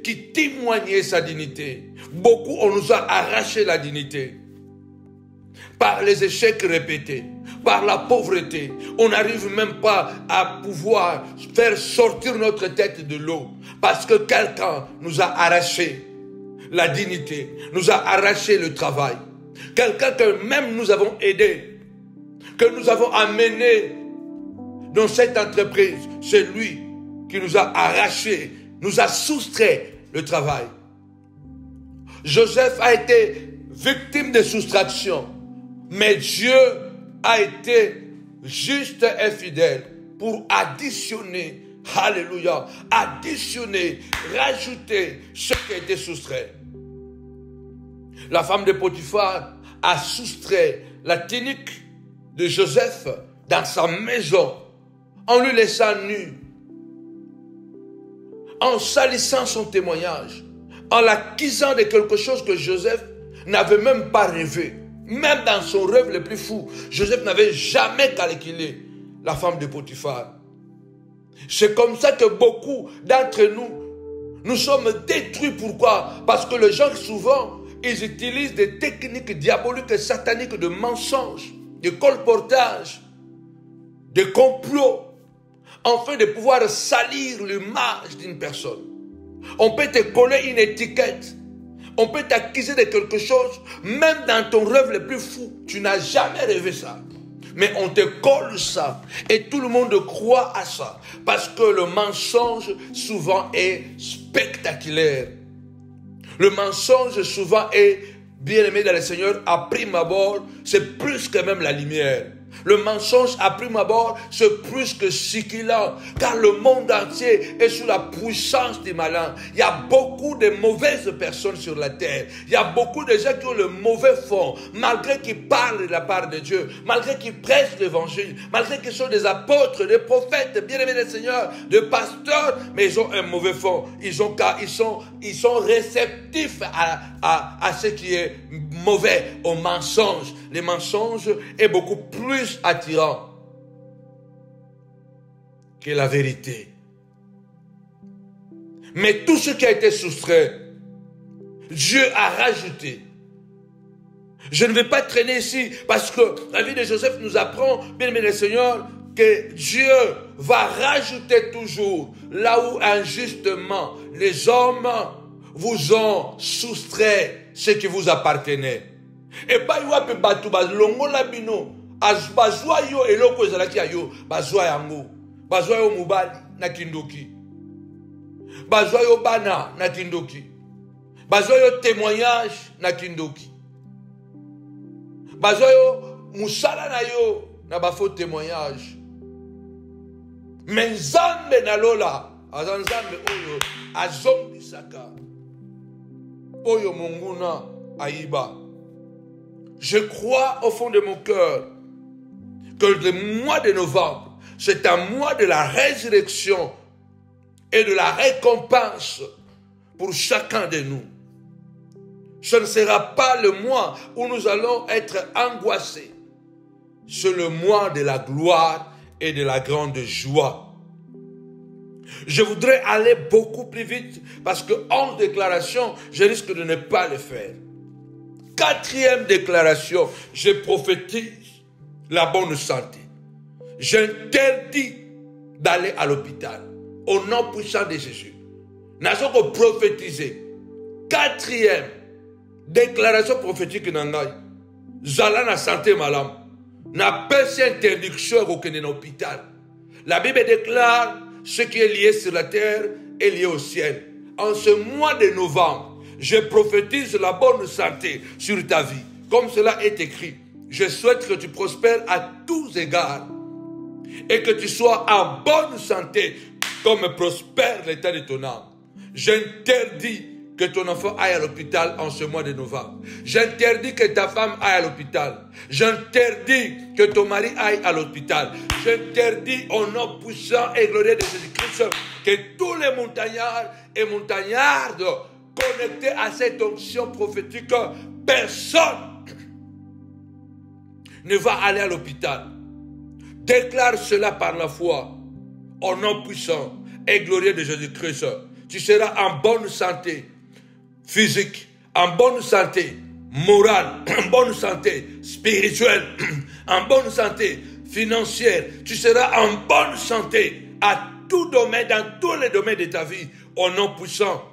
qui témoignait sa dignité. Beaucoup, on nous a arraché la dignité par les échecs répétés, par la pauvreté. On n'arrive même pas à pouvoir faire sortir notre tête de l'eau parce que quelqu'un nous a arraché la dignité, nous a arraché le travail. Quelqu'un que même nous avons aidé que nous avons amené dans cette entreprise, c'est lui qui nous a arraché, nous a soustrait le travail. Joseph a été victime de soustraction, mais Dieu a été juste et fidèle pour additionner, alléluia, additionner, rajouter ce qui a été soustrait. La femme de Potiphar a soustrait la tunique de Joseph dans sa maison, en lui laissant nu, en salissant son témoignage, en l'accusant de quelque chose que Joseph n'avait même pas rêvé. Même dans son rêve le plus fou, Joseph n'avait jamais calculé la femme de Potiphar. C'est comme ça que beaucoup d'entre nous sommes détruits. Pourquoi? Parce que les gens souvent, ils utilisent des techniques diaboliques et sataniques de mensonges, de colportage, de complots, afin de pouvoir salir l'image d'une personne. On peut te coller une étiquette, on peut t'accuser de quelque chose, même dans ton rêve le plus fou, tu n'as jamais rêvé ça. Mais on te colle ça, et tout le monde croit à ça, parce que le mensonge souvent est spectaculaire. Le mensonge souvent est, bien aimé dans le Seigneur, à prime abord, c'est plus que même la lumière. Le mensonge à prime abord, c'est plus que succulent, car le monde entier est sous la puissance du malin. Il y a beaucoup de mauvaises personnes sur la terre. Il y a beaucoup de gens qui ont le mauvais fond, malgré qu'ils parlent de la part de Dieu, malgré qu'ils prêchent l'évangile, malgré qu'ils sont des apôtres, des prophètes, bien aimés des seigneurs, des pasteurs, mais ils ont un mauvais fond. Ils sont réceptifs à ce qui est mauvais, au mensonge. Les mensonges est beaucoup plus attirant que la vérité. Mais tout ce qui a été soustrait, Dieu a rajouté. Je ne vais pas traîner ici parce que la vie de Joseph nous apprend, bien aimé le Seigneur, que Dieu va rajouter toujours là où injustement les hommes vous ont soustrait ce qui vous appartenait. Et pas yo pe batu ba longola bino bazwa yo eloko ezalaki yo bazwa yango bazwa yo mobali na kindoki bazwa yo bana na kindoki bazwa yo témoignage na kindoki bazwa yo musala na yo na ba faux témoignage. Mais nzambe na lola azanzambe oyo azombisaka oyo monguna ayiba. Je crois au fond de mon cœur que le mois de novembre, c'est un mois de la résurrection et de la récompense pour chacun de nous. Ce ne sera pas le mois où nous allons être angoissés. C'est le mois de la gloire et de la grande joie. Je voudrais aller beaucoup plus vite parce que en déclaration, je risque de ne pas le faire. Quatrième déclaration, je prophétise la bonne santé. J'interdis d'aller à l'hôpital au nom puissant de Jésus. Nous allons prophétiser. Quatrième déclaration prophétique nangai. Zala na santé malam. Na pesi interdiction au hôpital. La Bible déclare ce qui est lié sur la terre est lié au ciel. En ce mois de novembre, je prophétise la bonne santé sur ta vie. Comme cela est écrit, je souhaite que tu prospères à tous égards et que tu sois en bonne santé comme prospère l'état de ton âme. J'interdis que ton enfant aille à l'hôpital en ce mois de novembre. J'interdis que ta femme aille à l'hôpital. J'interdis que ton mari aille à l'hôpital. J'interdis au nom puissant et glorieux de Jésus-Christ que tous les montagnards et montagnardes connectés à cette onction prophétique, personne ne va aller à l'hôpital. Déclare cela par la foi, au nom puissant et glorieux de Jésus-Christ. Tu seras en bonne santé physique, en bonne santé morale, en bonne santé spirituelle, en bonne santé financière. Tu seras en bonne santé à tout domaine, dans tous les domaines de ta vie, au nom puissant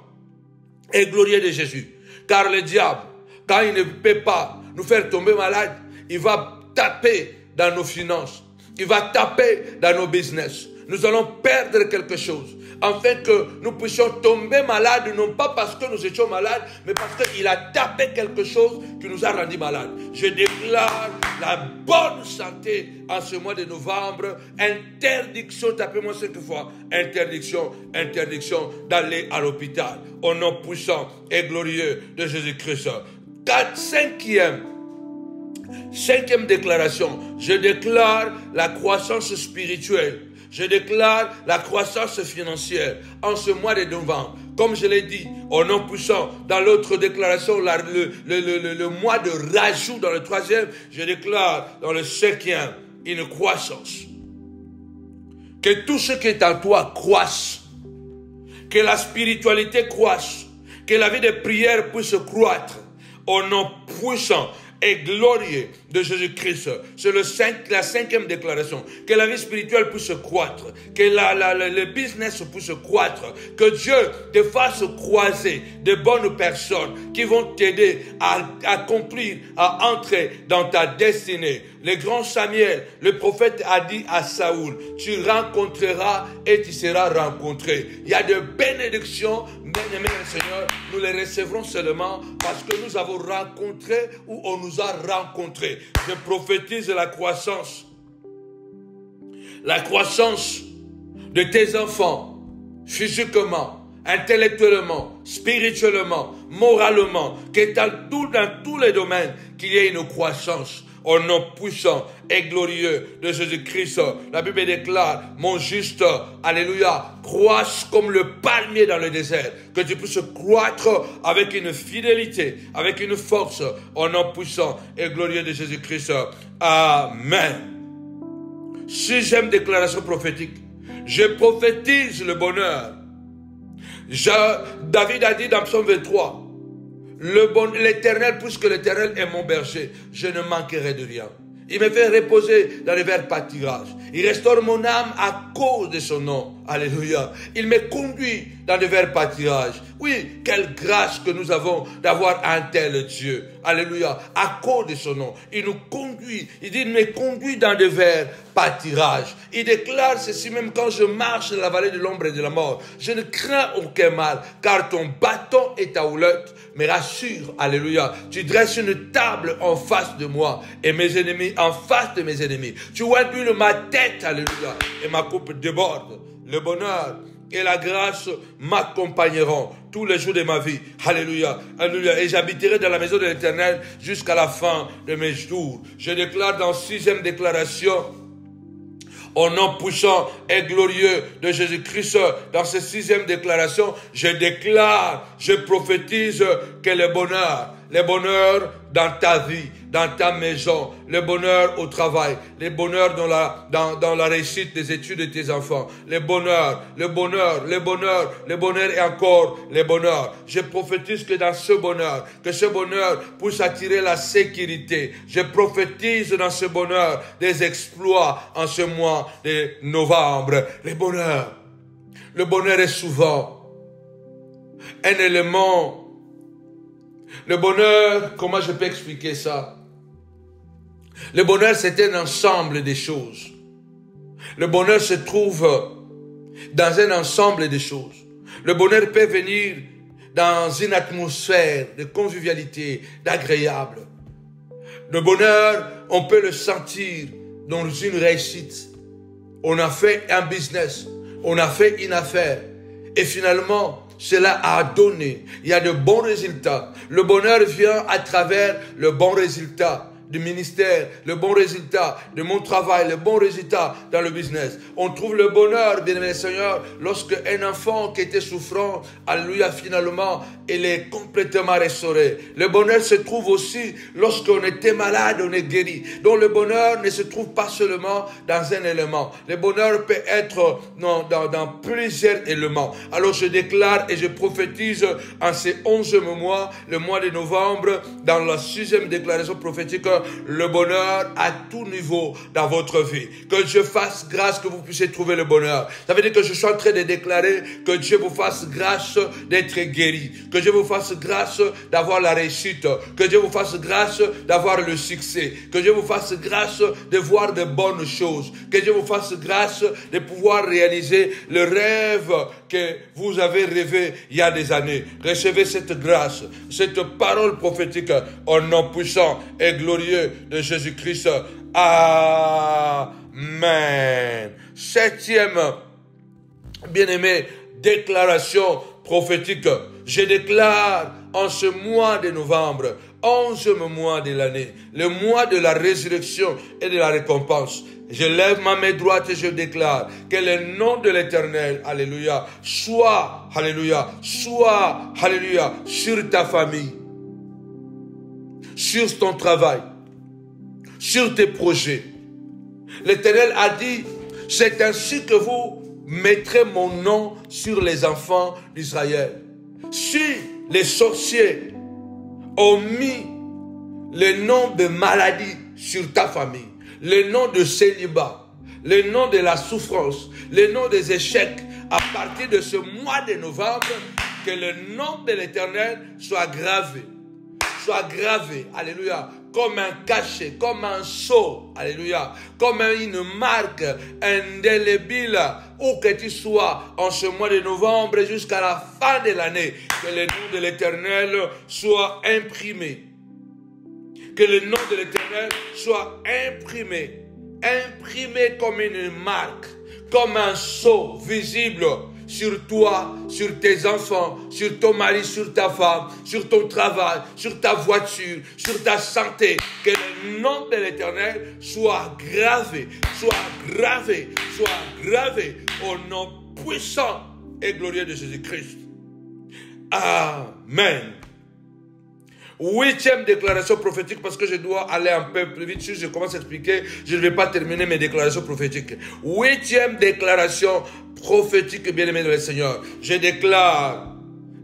et glorieux de Jésus. Car le diable, quand il ne peut pas nous faire tomber malade, il va taper dans nos finances. Il va taper dans nos business. Nous allons perdre quelque chose. Afin que nous puissions tomber malades, non pas parce que nous étions malades, mais parce qu'il a tapé quelque chose qui nous a rendus malades. Je déclare la bonne santé en ce mois de novembre. Interdiction, tapez-moi 5 fois. Interdiction, interdiction d'aller à l'hôpital. Au nom puissant et glorieux de Jésus-Christ. Cinquième déclaration. Je déclare la croissance spirituelle. Je déclare la croissance financière en ce mois de novembre. Comme je l'ai dit, au nom puissant, dans l'autre déclaration, le mois de rajout dans le 3e, je déclare dans le 5e une croissance. Que tout ce qui est en toi croisse. Que la spiritualité croisse. Que la vie de prière puisse croître. Au nom puissant et glorieux de Jésus-Christ. C'est la 5e déclaration. Que la vie spirituelle puisse croître. Que le business puisse croître. Que Dieu te fasse croiser de bonnes personnes qui vont t'aider à accomplir, à entrer dans ta destinée. Le grand Samuel, le prophète a dit à Saoul, tu rencontreras et tu seras rencontré. Il y a de bénédictions, bien-aimés le Seigneur, nous les recevrons seulement parce que nous avons rencontré ou on nous a rencontrés. Je prophétise la croissance de tes enfants, physiquement, intellectuellement, spirituellement, moralement, que dans tous les domaines, qu'il y ait une croissance. Au nom puissant et glorieux de Jésus-Christ, la Bible déclare, mon juste, alléluia, croisse comme le palmier dans le désert, que tu puisses croître avec une fidélité, avec une force, au nom puissant et glorieux de Jésus-Christ. Amen. 6e déclaration prophétique. Je prophétise le bonheur. David a dit dans Psaume 23, l'Éternel, puisque l'Éternel est mon berger, je ne manquerai de rien. Il me fait reposer dans les verts pâturages. Il restaure mon âme à cause de son nom. Alléluia. Il me conduit dans les verts pâturages. Oui, quelle grâce que nous avons d'avoir un tel Dieu. Alléluia. À cause de son nom. Il nous conduit. Il dit, il me conduit dans des verts pâturages. Il déclare ceci même quand je marche dans la vallée de l'ombre et de la mort. Je ne crains aucun mal, car ton bâton et ta houlette me rassurent. Alléluia. Tu dresses une table en face de moi et mes ennemis en face de mes ennemis. Tu huiles ma tête. Alléluia. Et ma coupe déborde. Le bonheur et la grâce m'accompagneront tous les jours de ma vie. Alléluia. Alléluia. Et j'habiterai dans la maison de l'Éternel jusqu'à la fin de mes jours. Je déclare dans 6e déclaration, au nom puissant et glorieux de Jésus-Christ, dans cette 6e déclaration, je déclare, je prophétise que le bonheur dans ta vie, dans ta maison, le bonheur au travail, le bonheur dans la réussite des études de tes enfants, le bonheur et encore le bonheur. Je prophétise que dans ce bonheur, que ce bonheur puisse attirer la sécurité. Je prophétise dans ce bonheur des exploits en ce mois de novembre. Le bonheur est souvent un élément. Le bonheur, comment je peux expliquer ça? Le bonheur, c'est un ensemble de choses. Le bonheur se trouve dans un ensemble de choses. Le bonheur peut venir dans une atmosphère de convivialité, d'agréable. Le bonheur, on peut le sentir dans une réussite. On a fait un business, on a fait une affaire et finalement, cela a donné. Il y a de bons résultats. Le bonheur vient à travers le bon résultat du ministère, le bon résultat de mon travail, le bon résultat dans le business. On trouve le bonheur, bien-aimé Seigneur, lorsque un enfant qui était souffrant, alléluia, finalement, il est complètement restauré. Le bonheur se trouve aussi lorsqu'on était malade, on est guéri. Donc le bonheur ne se trouve pas seulement dans un élément. Le bonheur peut être dans plusieurs éléments. Alors je déclare et je prophétise en ces 11 mois, le mois de novembre, dans la 6e déclaration prophétique, le bonheur à tout niveau dans votre vie. Que Dieu fasse grâce que vous puissiez trouver le bonheur. Ça veut dire que je suis en train de déclarer que Dieu vous fasse grâce d'être guéri. Que Dieu vous fasse grâce d'avoir la réussite. Que Dieu vous fasse grâce d'avoir le succès. Que Dieu vous fasse grâce de voir de bonnes choses. Que Dieu vous fasse grâce de pouvoir réaliser le rêve que vous avez rêvé il y a des années. Recevez cette grâce, cette parole prophétique au nom puissant et glorieux de Jésus-Christ. Amen. Septième, bien-aimé, déclaration prophétique. Je déclare en ce mois de novembre, 11e mois de l'année, le mois de la résurrection et de la récompense. Je lève ma main droite et je déclare que le nom de l'Éternel, alléluia, soit, alléluia, sur ta famille, sur ton travail, sur tes projets. L'Éternel a dit, c'est ainsi que vous mettrez mon nom sur les enfants d'Israël. Si les sorciers ont mis le nom de maladie sur ta famille, le nom de célibat, le nom de la souffrance, le nom des échecs, à partir de ce mois de novembre, que le nom de l'Éternel soit gravé, alléluia, comme un cachet, comme un sceau, alléluia, comme une marque indélébile, où que tu sois en ce mois de novembre jusqu'à la fin de l'année, que le nom de l'Éternel soit imprimé. Que le nom de l'Éternel soit imprimé comme une marque, comme un sceau visible sur toi, sur tes enfants, sur ton mari, sur ta femme, sur ton travail, sur ta voiture, sur ta santé. Que le nom de l'Éternel soit gravé au nom puissant et glorieux de Jésus-Christ. Amen. 8e déclaration prophétique, parce que je dois aller un peu plus vite. Si je commence à expliquer, je ne vais pas terminer mes déclarations prophétiques. 8e déclaration prophétique, bien-aimé de le Seigneur. Je déclare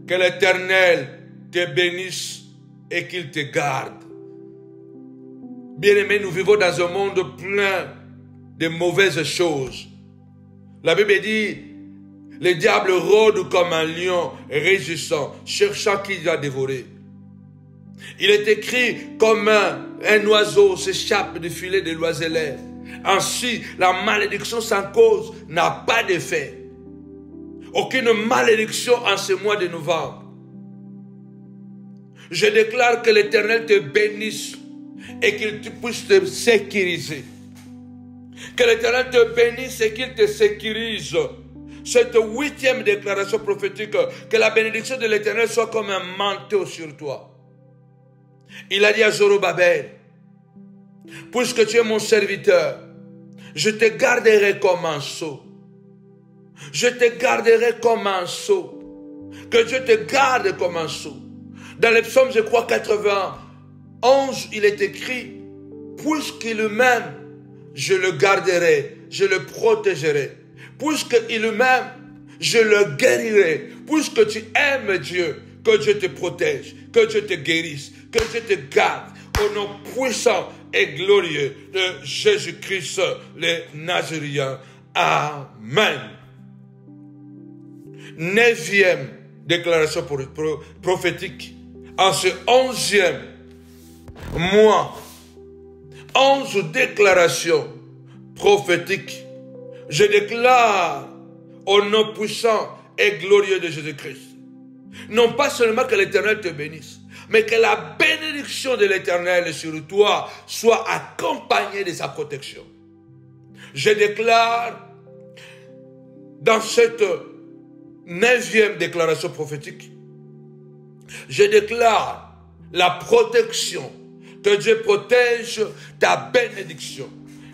que l'Éternel te bénisse et qu'il te garde. Bien-aimé, nous vivons dans un monde plein de mauvaises choses. La Bible dit, le diable rôde comme un lion rugissant, cherchant qui va dévorer. Il est écrit comme un oiseau s'échappe du filet de l'oiseleur. Ainsi, la malédiction sans cause n'a pas d'effet. Aucune malédiction en ce mois de novembre. Je déclare que l'Éternel te bénisse et qu'il puisse te sécuriser. Que l'Éternel te bénisse et qu'il te sécurise. Cette 8e déclaration prophétique, que la bénédiction de l'Éternel soit comme un manteau sur toi. Il a dit à Zorobabel, puisque tu es mon serviteur, je te garderai comme un sceau. Je te garderai comme un sceau. Que Dieu te garde comme un sceau. Dans les psaumes, je crois 91, il est écrit, puisqu'il m'aime, je le garderai, je le protégerai. Puisqu'il m'aime, je le guérirai. Puisque tu aimes Dieu, que Dieu te protège, que Dieu te guérisse, que Dieu te garde, au nom puissant et glorieux de Jésus-Christ, le Nazaréen. Amen. 9e déclaration prophétique. En ce 11e mois, 11 déclarations prophétiques. Je déclare au nom puissant et glorieux de Jésus-Christ. Non pas seulement que l'Éternel te bénisse, mais que la bénédiction de l'Éternel sur toi soit accompagnée de sa protection. Je déclare dans cette 9e déclaration prophétique, je déclare la protection, que Dieu protège ta bénédiction.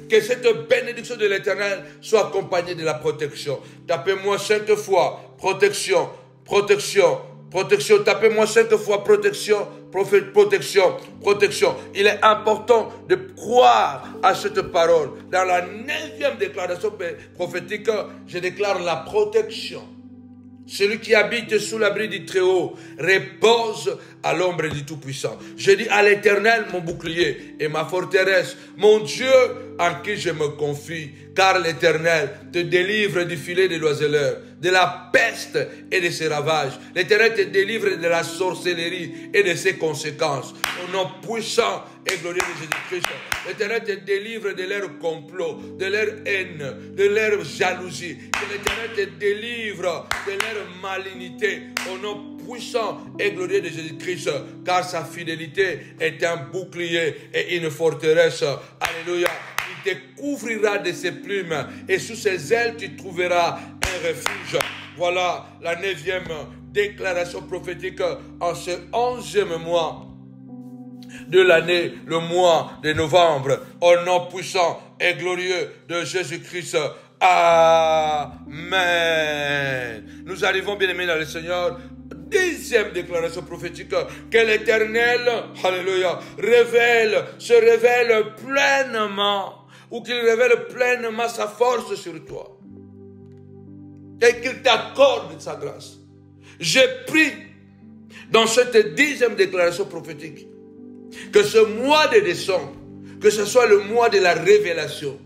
Que cette bénédiction de l'Éternel soit accompagnée de la protection. Tapez-moi 5 fois, protection, protection, protection. Tapez-moi 5 fois, protection, protection, protection. Il est important de croire à cette parole. Dans la 9e déclaration prophétique, je déclare la protection Celui qui habite sous l'abri du Très-Haut repose à l'ombre du Tout-Puissant. Je dis à l'Éternel, mon bouclier et ma forteresse, mon Dieu en qui je me confie, car l'Éternel te délivre du filet des oiseleurs, de la peste et de ses ravages. L'Éternel te délivre de la sorcellerie et de ses conséquences. Au nom puissant et glorieux de Jésus-Christ, l'Éternel te délivre de leur complot, de leur haine, de leur jalousie. Que l'Éternel te délivre de leur malignité. Au nom puissant et glorieux de Jésus-Christ, car sa fidélité est un bouclier et une forteresse. Alléluia. Il te couvrira de ses plumes et sous ses ailes tu trouveras un refuge. Voilà la 9e déclaration prophétique en ce 11e mois de l'année, le mois de novembre, au nom puissant et glorieux de Jésus-Christ. Amen. Nous arrivons, bien-aimés dans le Seigneur, 10e déclaration prophétique, que l'Éternel, alléluia, se révèle pleinement, ou qu'il révèle pleinement sa force sur toi, et qu'il t'accorde sa grâce. J'ai pris dans cette 10e déclaration prophétique que ce mois de décembre, que ce soit le mois de la révélation,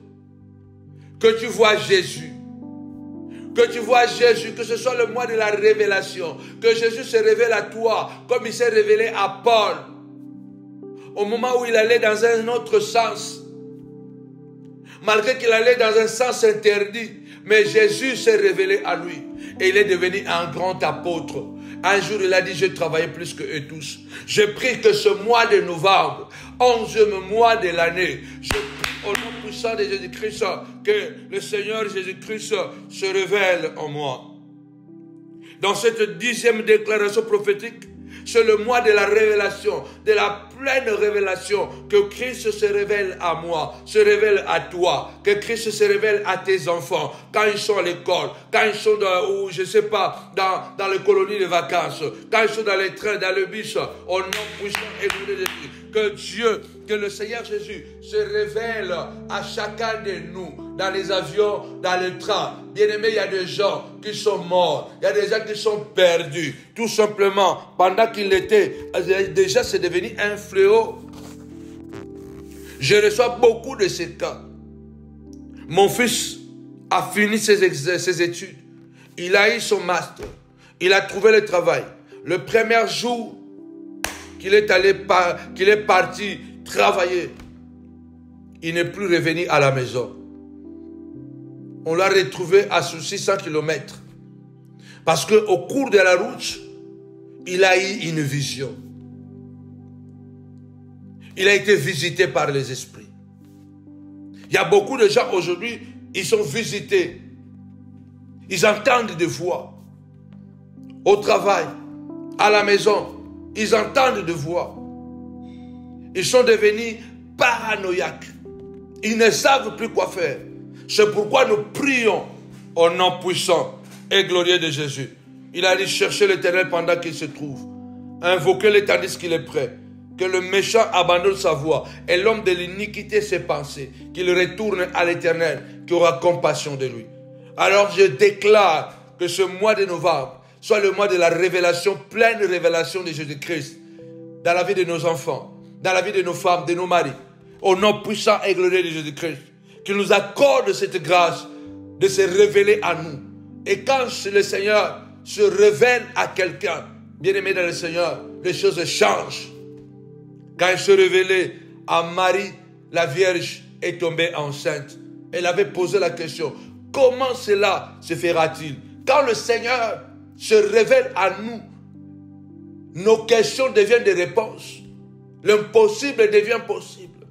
que tu vois Jésus, que tu vois Jésus, que ce soit le mois de la révélation, que Jésus se révèle à toi comme il s'est révélé à Paul au moment où il allait dans un autre sens, malgré qu'il allait dans un sens interdit, mais Jésus s'est révélé à lui et il est devenu un grand apôtre. Un jour, il a dit, j'ai travaillé plus que eux tous. Je prie que ce mois de novembre, 11e mois de l'année, je prie au nom puissant de Jésus-Christ que le Seigneur Jésus-Christ se révèle en moi. Dans cette 10e déclaration prophétique, c'est le mois de la révélation, de la pleine révélation, que Christ se révèle à moi, se révèle à toi, que Christ se révèle à tes enfants, quand ils sont à l'école, quand ils sont dans, ou je sais pas, dans les colonies de vacances, quand ils sont dans les trains, dans le bus, au nom puissant et glorieux de Jésus. Que Dieu, que le Seigneur Jésus se révèle à chacun de nous, dans les avions, dans les trains. Bien-aimés, il y a des gens qui sont morts, il y a des gens qui sont perdus, tout simplement, pendant qu'il était, déjà c'est devenu un fléau. Je reçois beaucoup de ces cas. Mon fils a fini ses études, il a eu son master, il a trouvé le travail. Le premier jour qu'il est parti travailler, il n'est plus revenu à la maison. On l'a retrouvé à 600 km. Parce qu'au cours de la route, il a eu une vision. Il a été visité par les esprits. Il y a beaucoup de gens aujourd'hui, ils sont visités. Ils entendent des voix. Au travail, à la maison, ils entendent des voix. Ils sont devenus paranoïaques. Ils ne savent plus quoi faire. C'est pourquoi nous prions au nom puissant et glorieux de Jésus. Il a dit chercher l'Éternel pendant qu'il se trouve. Invoquez-le tandis qu'il est prêt. Que le méchant abandonne sa voie et l'homme de l'iniquité ses pensées. Qu'il retourne à l'Éternel qui aura compassion de lui. Alors je déclare que ce mois de novembre soit le mois de la révélation, pleine révélation de Jésus-Christ dans la vie de nos enfants, dans la vie de nos femmes, de nos maris. Au nom puissant et glorieux de Jésus-Christ. Qu'il nous accorde cette grâce de se révéler à nous. Et quand le Seigneur se révèle à quelqu'un, bien-aimé dans le Seigneur, les choses changent. Quand il se révélait à Marie, la Vierge est tombée enceinte. Elle avait posé la question, comment cela se fera-t-il? Quand le Seigneur se révèle à nous, nos questions deviennent des réponses. L'impossible devient possible.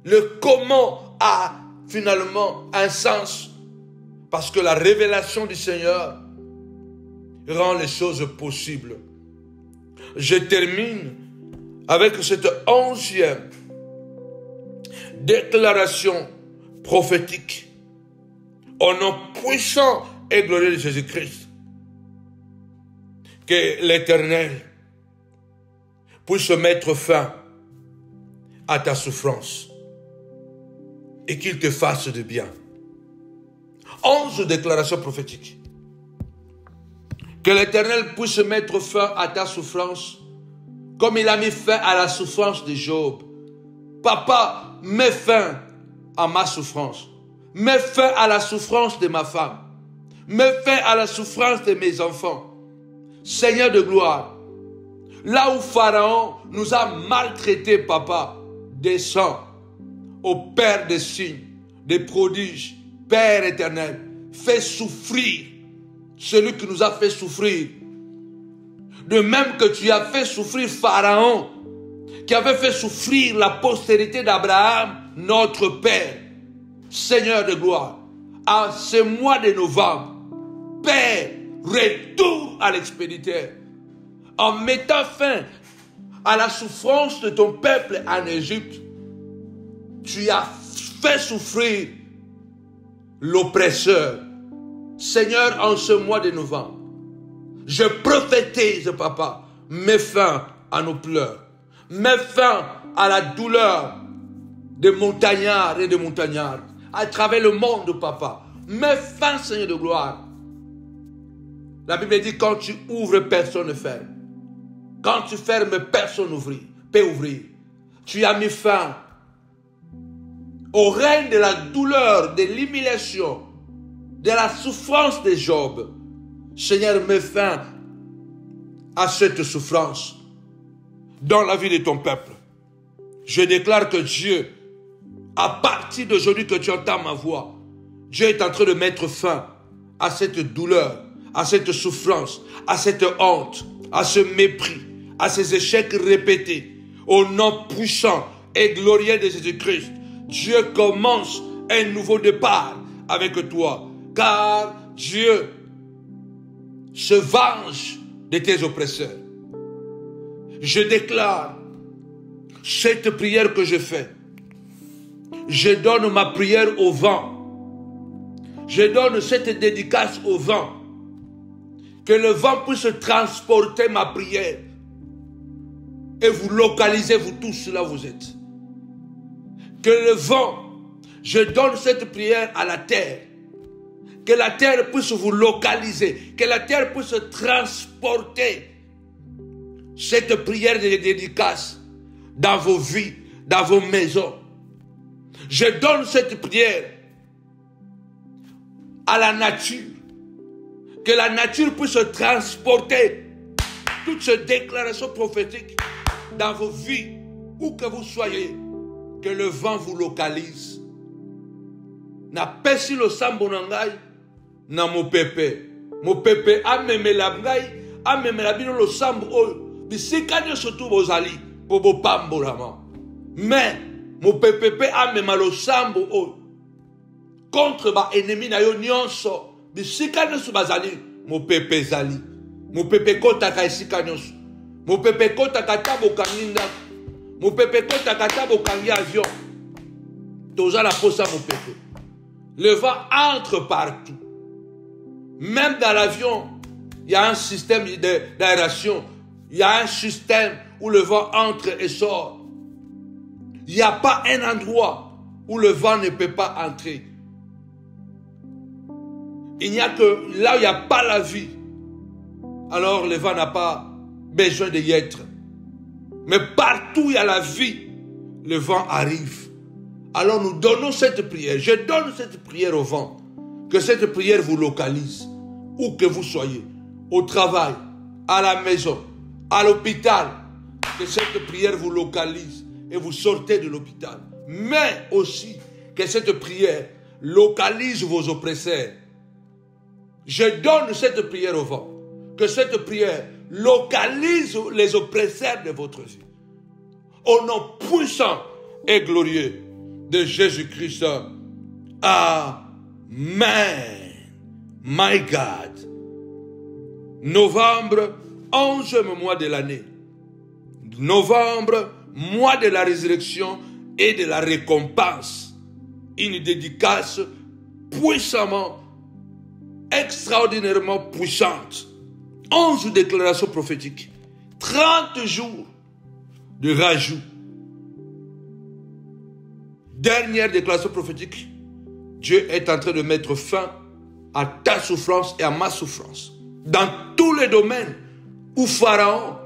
Le comment a finalement un sens, parce que la révélation du Seigneur rend les choses possibles. Je termine avec cette 11e déclaration prophétique au nom puissant et glorieux de Jésus-Christ. Que l'Éternel puisse mettre fin à ta souffrance et qu'il te fasse du bien. 11 déclarations prophétiques. Que l'Éternel puisse mettre fin à ta souffrance, comme il a mis fin à la souffrance de Job. Papa, mets fin à ma souffrance. Mets fin à la souffrance de ma femme. Mets fin à la souffrance de mes enfants. Seigneur de gloire, là où Pharaon nous a maltraités, Papa, descends au Père des signes, des prodiges, Père éternel, fais souffrir celui qui nous a fait souffrir. De même que tu as fait souffrir Pharaon, qui avait fait souffrir la postérité d'Abraham, notre Père. Seigneur de gloire, à ce mois de novembre, Père, retourne à l'expéditeur en mettant fin à la souffrance de ton peuple en Égypte. Tu as fait souffrir l'oppresseur. Seigneur, en ce mois de novembre, je prophétise, Papa, mets fin à nos pleurs, mets fin à la douleur des montagnards et des montagnardes à travers le monde, Papa. Mets fin, Seigneur de gloire. La Bible dit, quand tu ouvres, personne ne ferme. Quand tu fermes, personne peut ouvrir. Tu as mis fin au règne de la douleur, de l'humiliation, de la souffrance de Job. Seigneur, mets fin à cette souffrance dans la vie de ton peuple. Je déclare que Dieu, à partir d'aujourd'hui que tu entends ma voix, Dieu est en train de mettre fin à cette douleur, à cette souffrance, à cette honte, à ce mépris, à ces échecs répétés. Au nom puissant et glorieux de Jésus-Christ, Dieu commence un nouveau départ avec toi, car Dieu se venge de tes oppresseurs. Je déclare cette prière que je fais. Je donne ma prière au vent. Je donne cette dédicace au vent. Que le vent puisse transporter ma prière et vous localiser, vous tous là où vous êtes. Que le vent, je donne cette prière à la terre. Que la terre puisse vous localiser. Que la terre puisse transporter cette prière de dédicace dans vos vies, dans vos maisons. Je donne cette prière à la nature. Que la nature puisse transporter toutes ces déclarations prophétiques dans vos vies, où que vous soyez. Que le vent vous localise. Na pesi lo sambo na ngai na mopepe. Mopepe amemela ngai, amemela bino lo sambo oyo. Bisika nyonso tu bozali po bopambolama. Mais mopepe pe amema lo sambo oyo. Contre ba ennemi na yo nyonso. Bisika nyonso bazali mopepe zali. Mopepe kotaka esika nyonso. Mopepe kotaka tabo kanginda. Mopepe kotaka tabo kangi avion. Toza la posa mopepe. Le vent entre partout. Même dans l'avion, il y a un système d'aération. Il y a un système où le vent entre et sort. Il n'y a pas un endroit où le vent ne peut pas entrer. Il n'y a que là où il n'y a pas la vie. Alors le vent n'a pas besoin d'y être. Mais partout où il y a la vie, le vent arrive. Alors nous donnons cette prière. Je donne cette prière au vent. Que cette prière vous localise. Où que vous soyez. Au travail, à la maison, à l'hôpital. Que cette prière vous localise. Et vous sortez de l'hôpital. Mais aussi que cette prière localise vos oppresseurs. Je donne cette prière au vent. Que cette prière localise les oppresseurs de votre vie. Au nom puissant et glorieux de Jésus-Christ. Amen. My God. Novembre, 11e mois de l'année. Novembre, mois de la résurrection et de la récompense. Une dédicace puissamment, extraordinairement puissante. 11 déclarations prophétiques. 30 jours de rajout. Dernière déclaration prophétique. Dieu est en train de mettre fin à ta souffrance et à ma souffrance. dans tous les domaines où Pharaon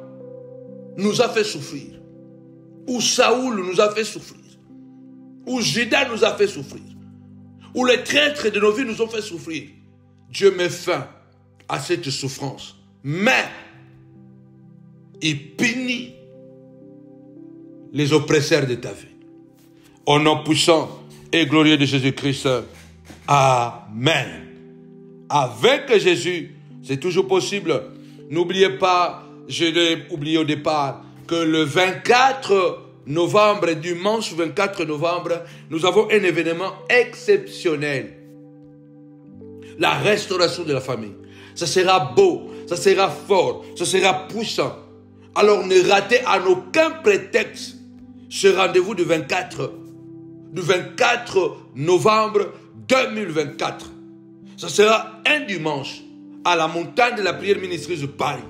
nous a fait souffrir, où Saoul nous a fait souffrir, où Judas nous a fait souffrir, où les traîtres de nos vies nous ont fait souffrir. Dieu met fin à cette souffrance, mais il punit les oppresseurs de ta vie. Au nom puissant et glorieux de Jésus-Christ. Amen. Avec Jésus, c'est toujours possible. N'oubliez pas, je l'ai oublié au départ, que le 24 novembre, dimanche 24 novembre, nous avons un événement exceptionnel. La restauration de la famille. Ça sera beau, ça sera fort, ça sera puissant. Alors ne ratez à aucun prétexte ce rendez-vous du 24 novembre 2024. Ça sera un dimanche à la montagne de la prière ministérieuse de Paris.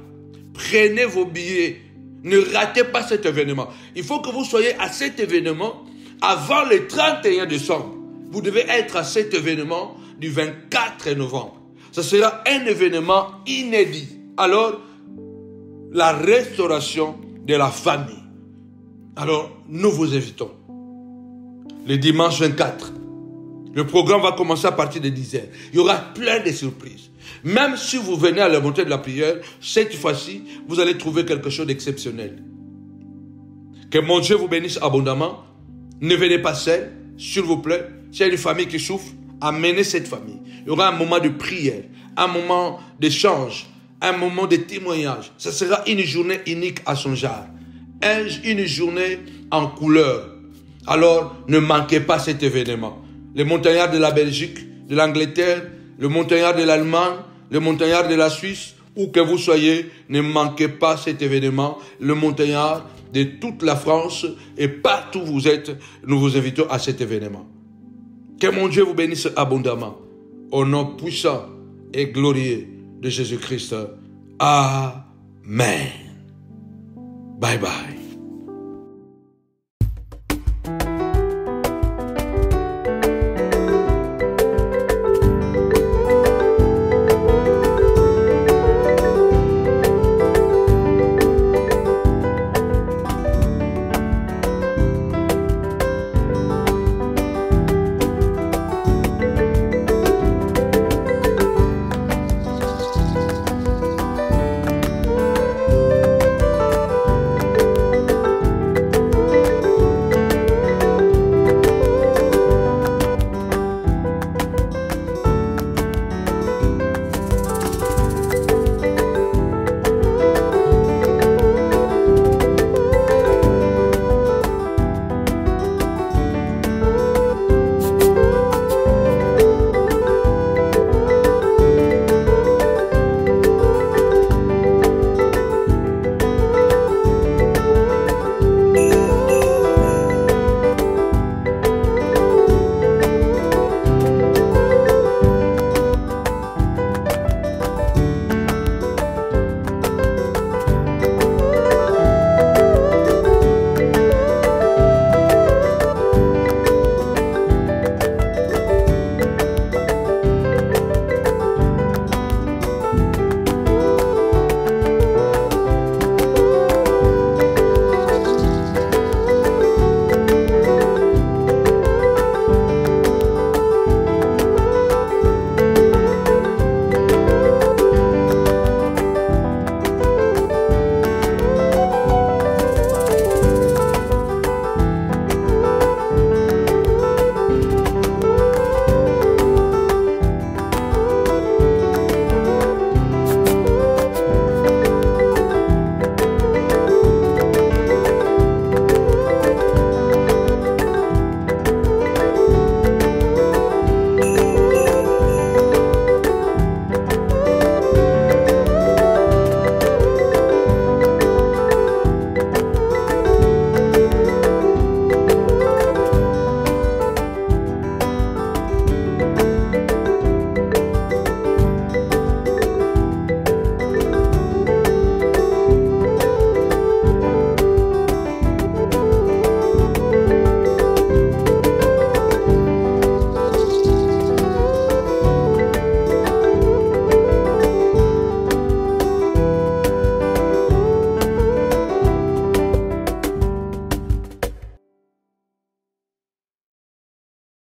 Prenez vos billets. Ne ratez pas cet événement. Il faut que vous soyez à cet événement avant le 31 décembre. Vous devez être à cet événement du 24 novembre. Ce sera un événement inédit. Alors, la restauration de la famille. Alors, nous vous invitons. Le dimanche 24. Le programme va commencer à partir de 10h. Il y aura plein de surprises. Même si vous venez à la montée de la prière, cette fois-ci, vous allez trouver quelque chose d'exceptionnel. Que mon Dieu vous bénisse abondamment. Ne venez pas seul, s'il vous plaît. S'il y a une famille qui souffre, amenez cette famille. Il y aura un moment de prière, un moment d'échange, un moment de témoignage. Ce sera une journée unique à son genre. Une journée en couleur. Alors, ne manquez pas cet événement. Les montagnards de la Belgique, de l'Angleterre, le montagnard de l'Allemagne, le montagnard de la Suisse, où que vous soyez, ne manquez pas cet événement. Le montagnard de toute la France et partout où vous êtes, nous vous invitons à cet événement. Que mon Dieu vous bénisse abondamment. Au nom puissant et glorieux de Jésus-Christ. Amen. Bye bye.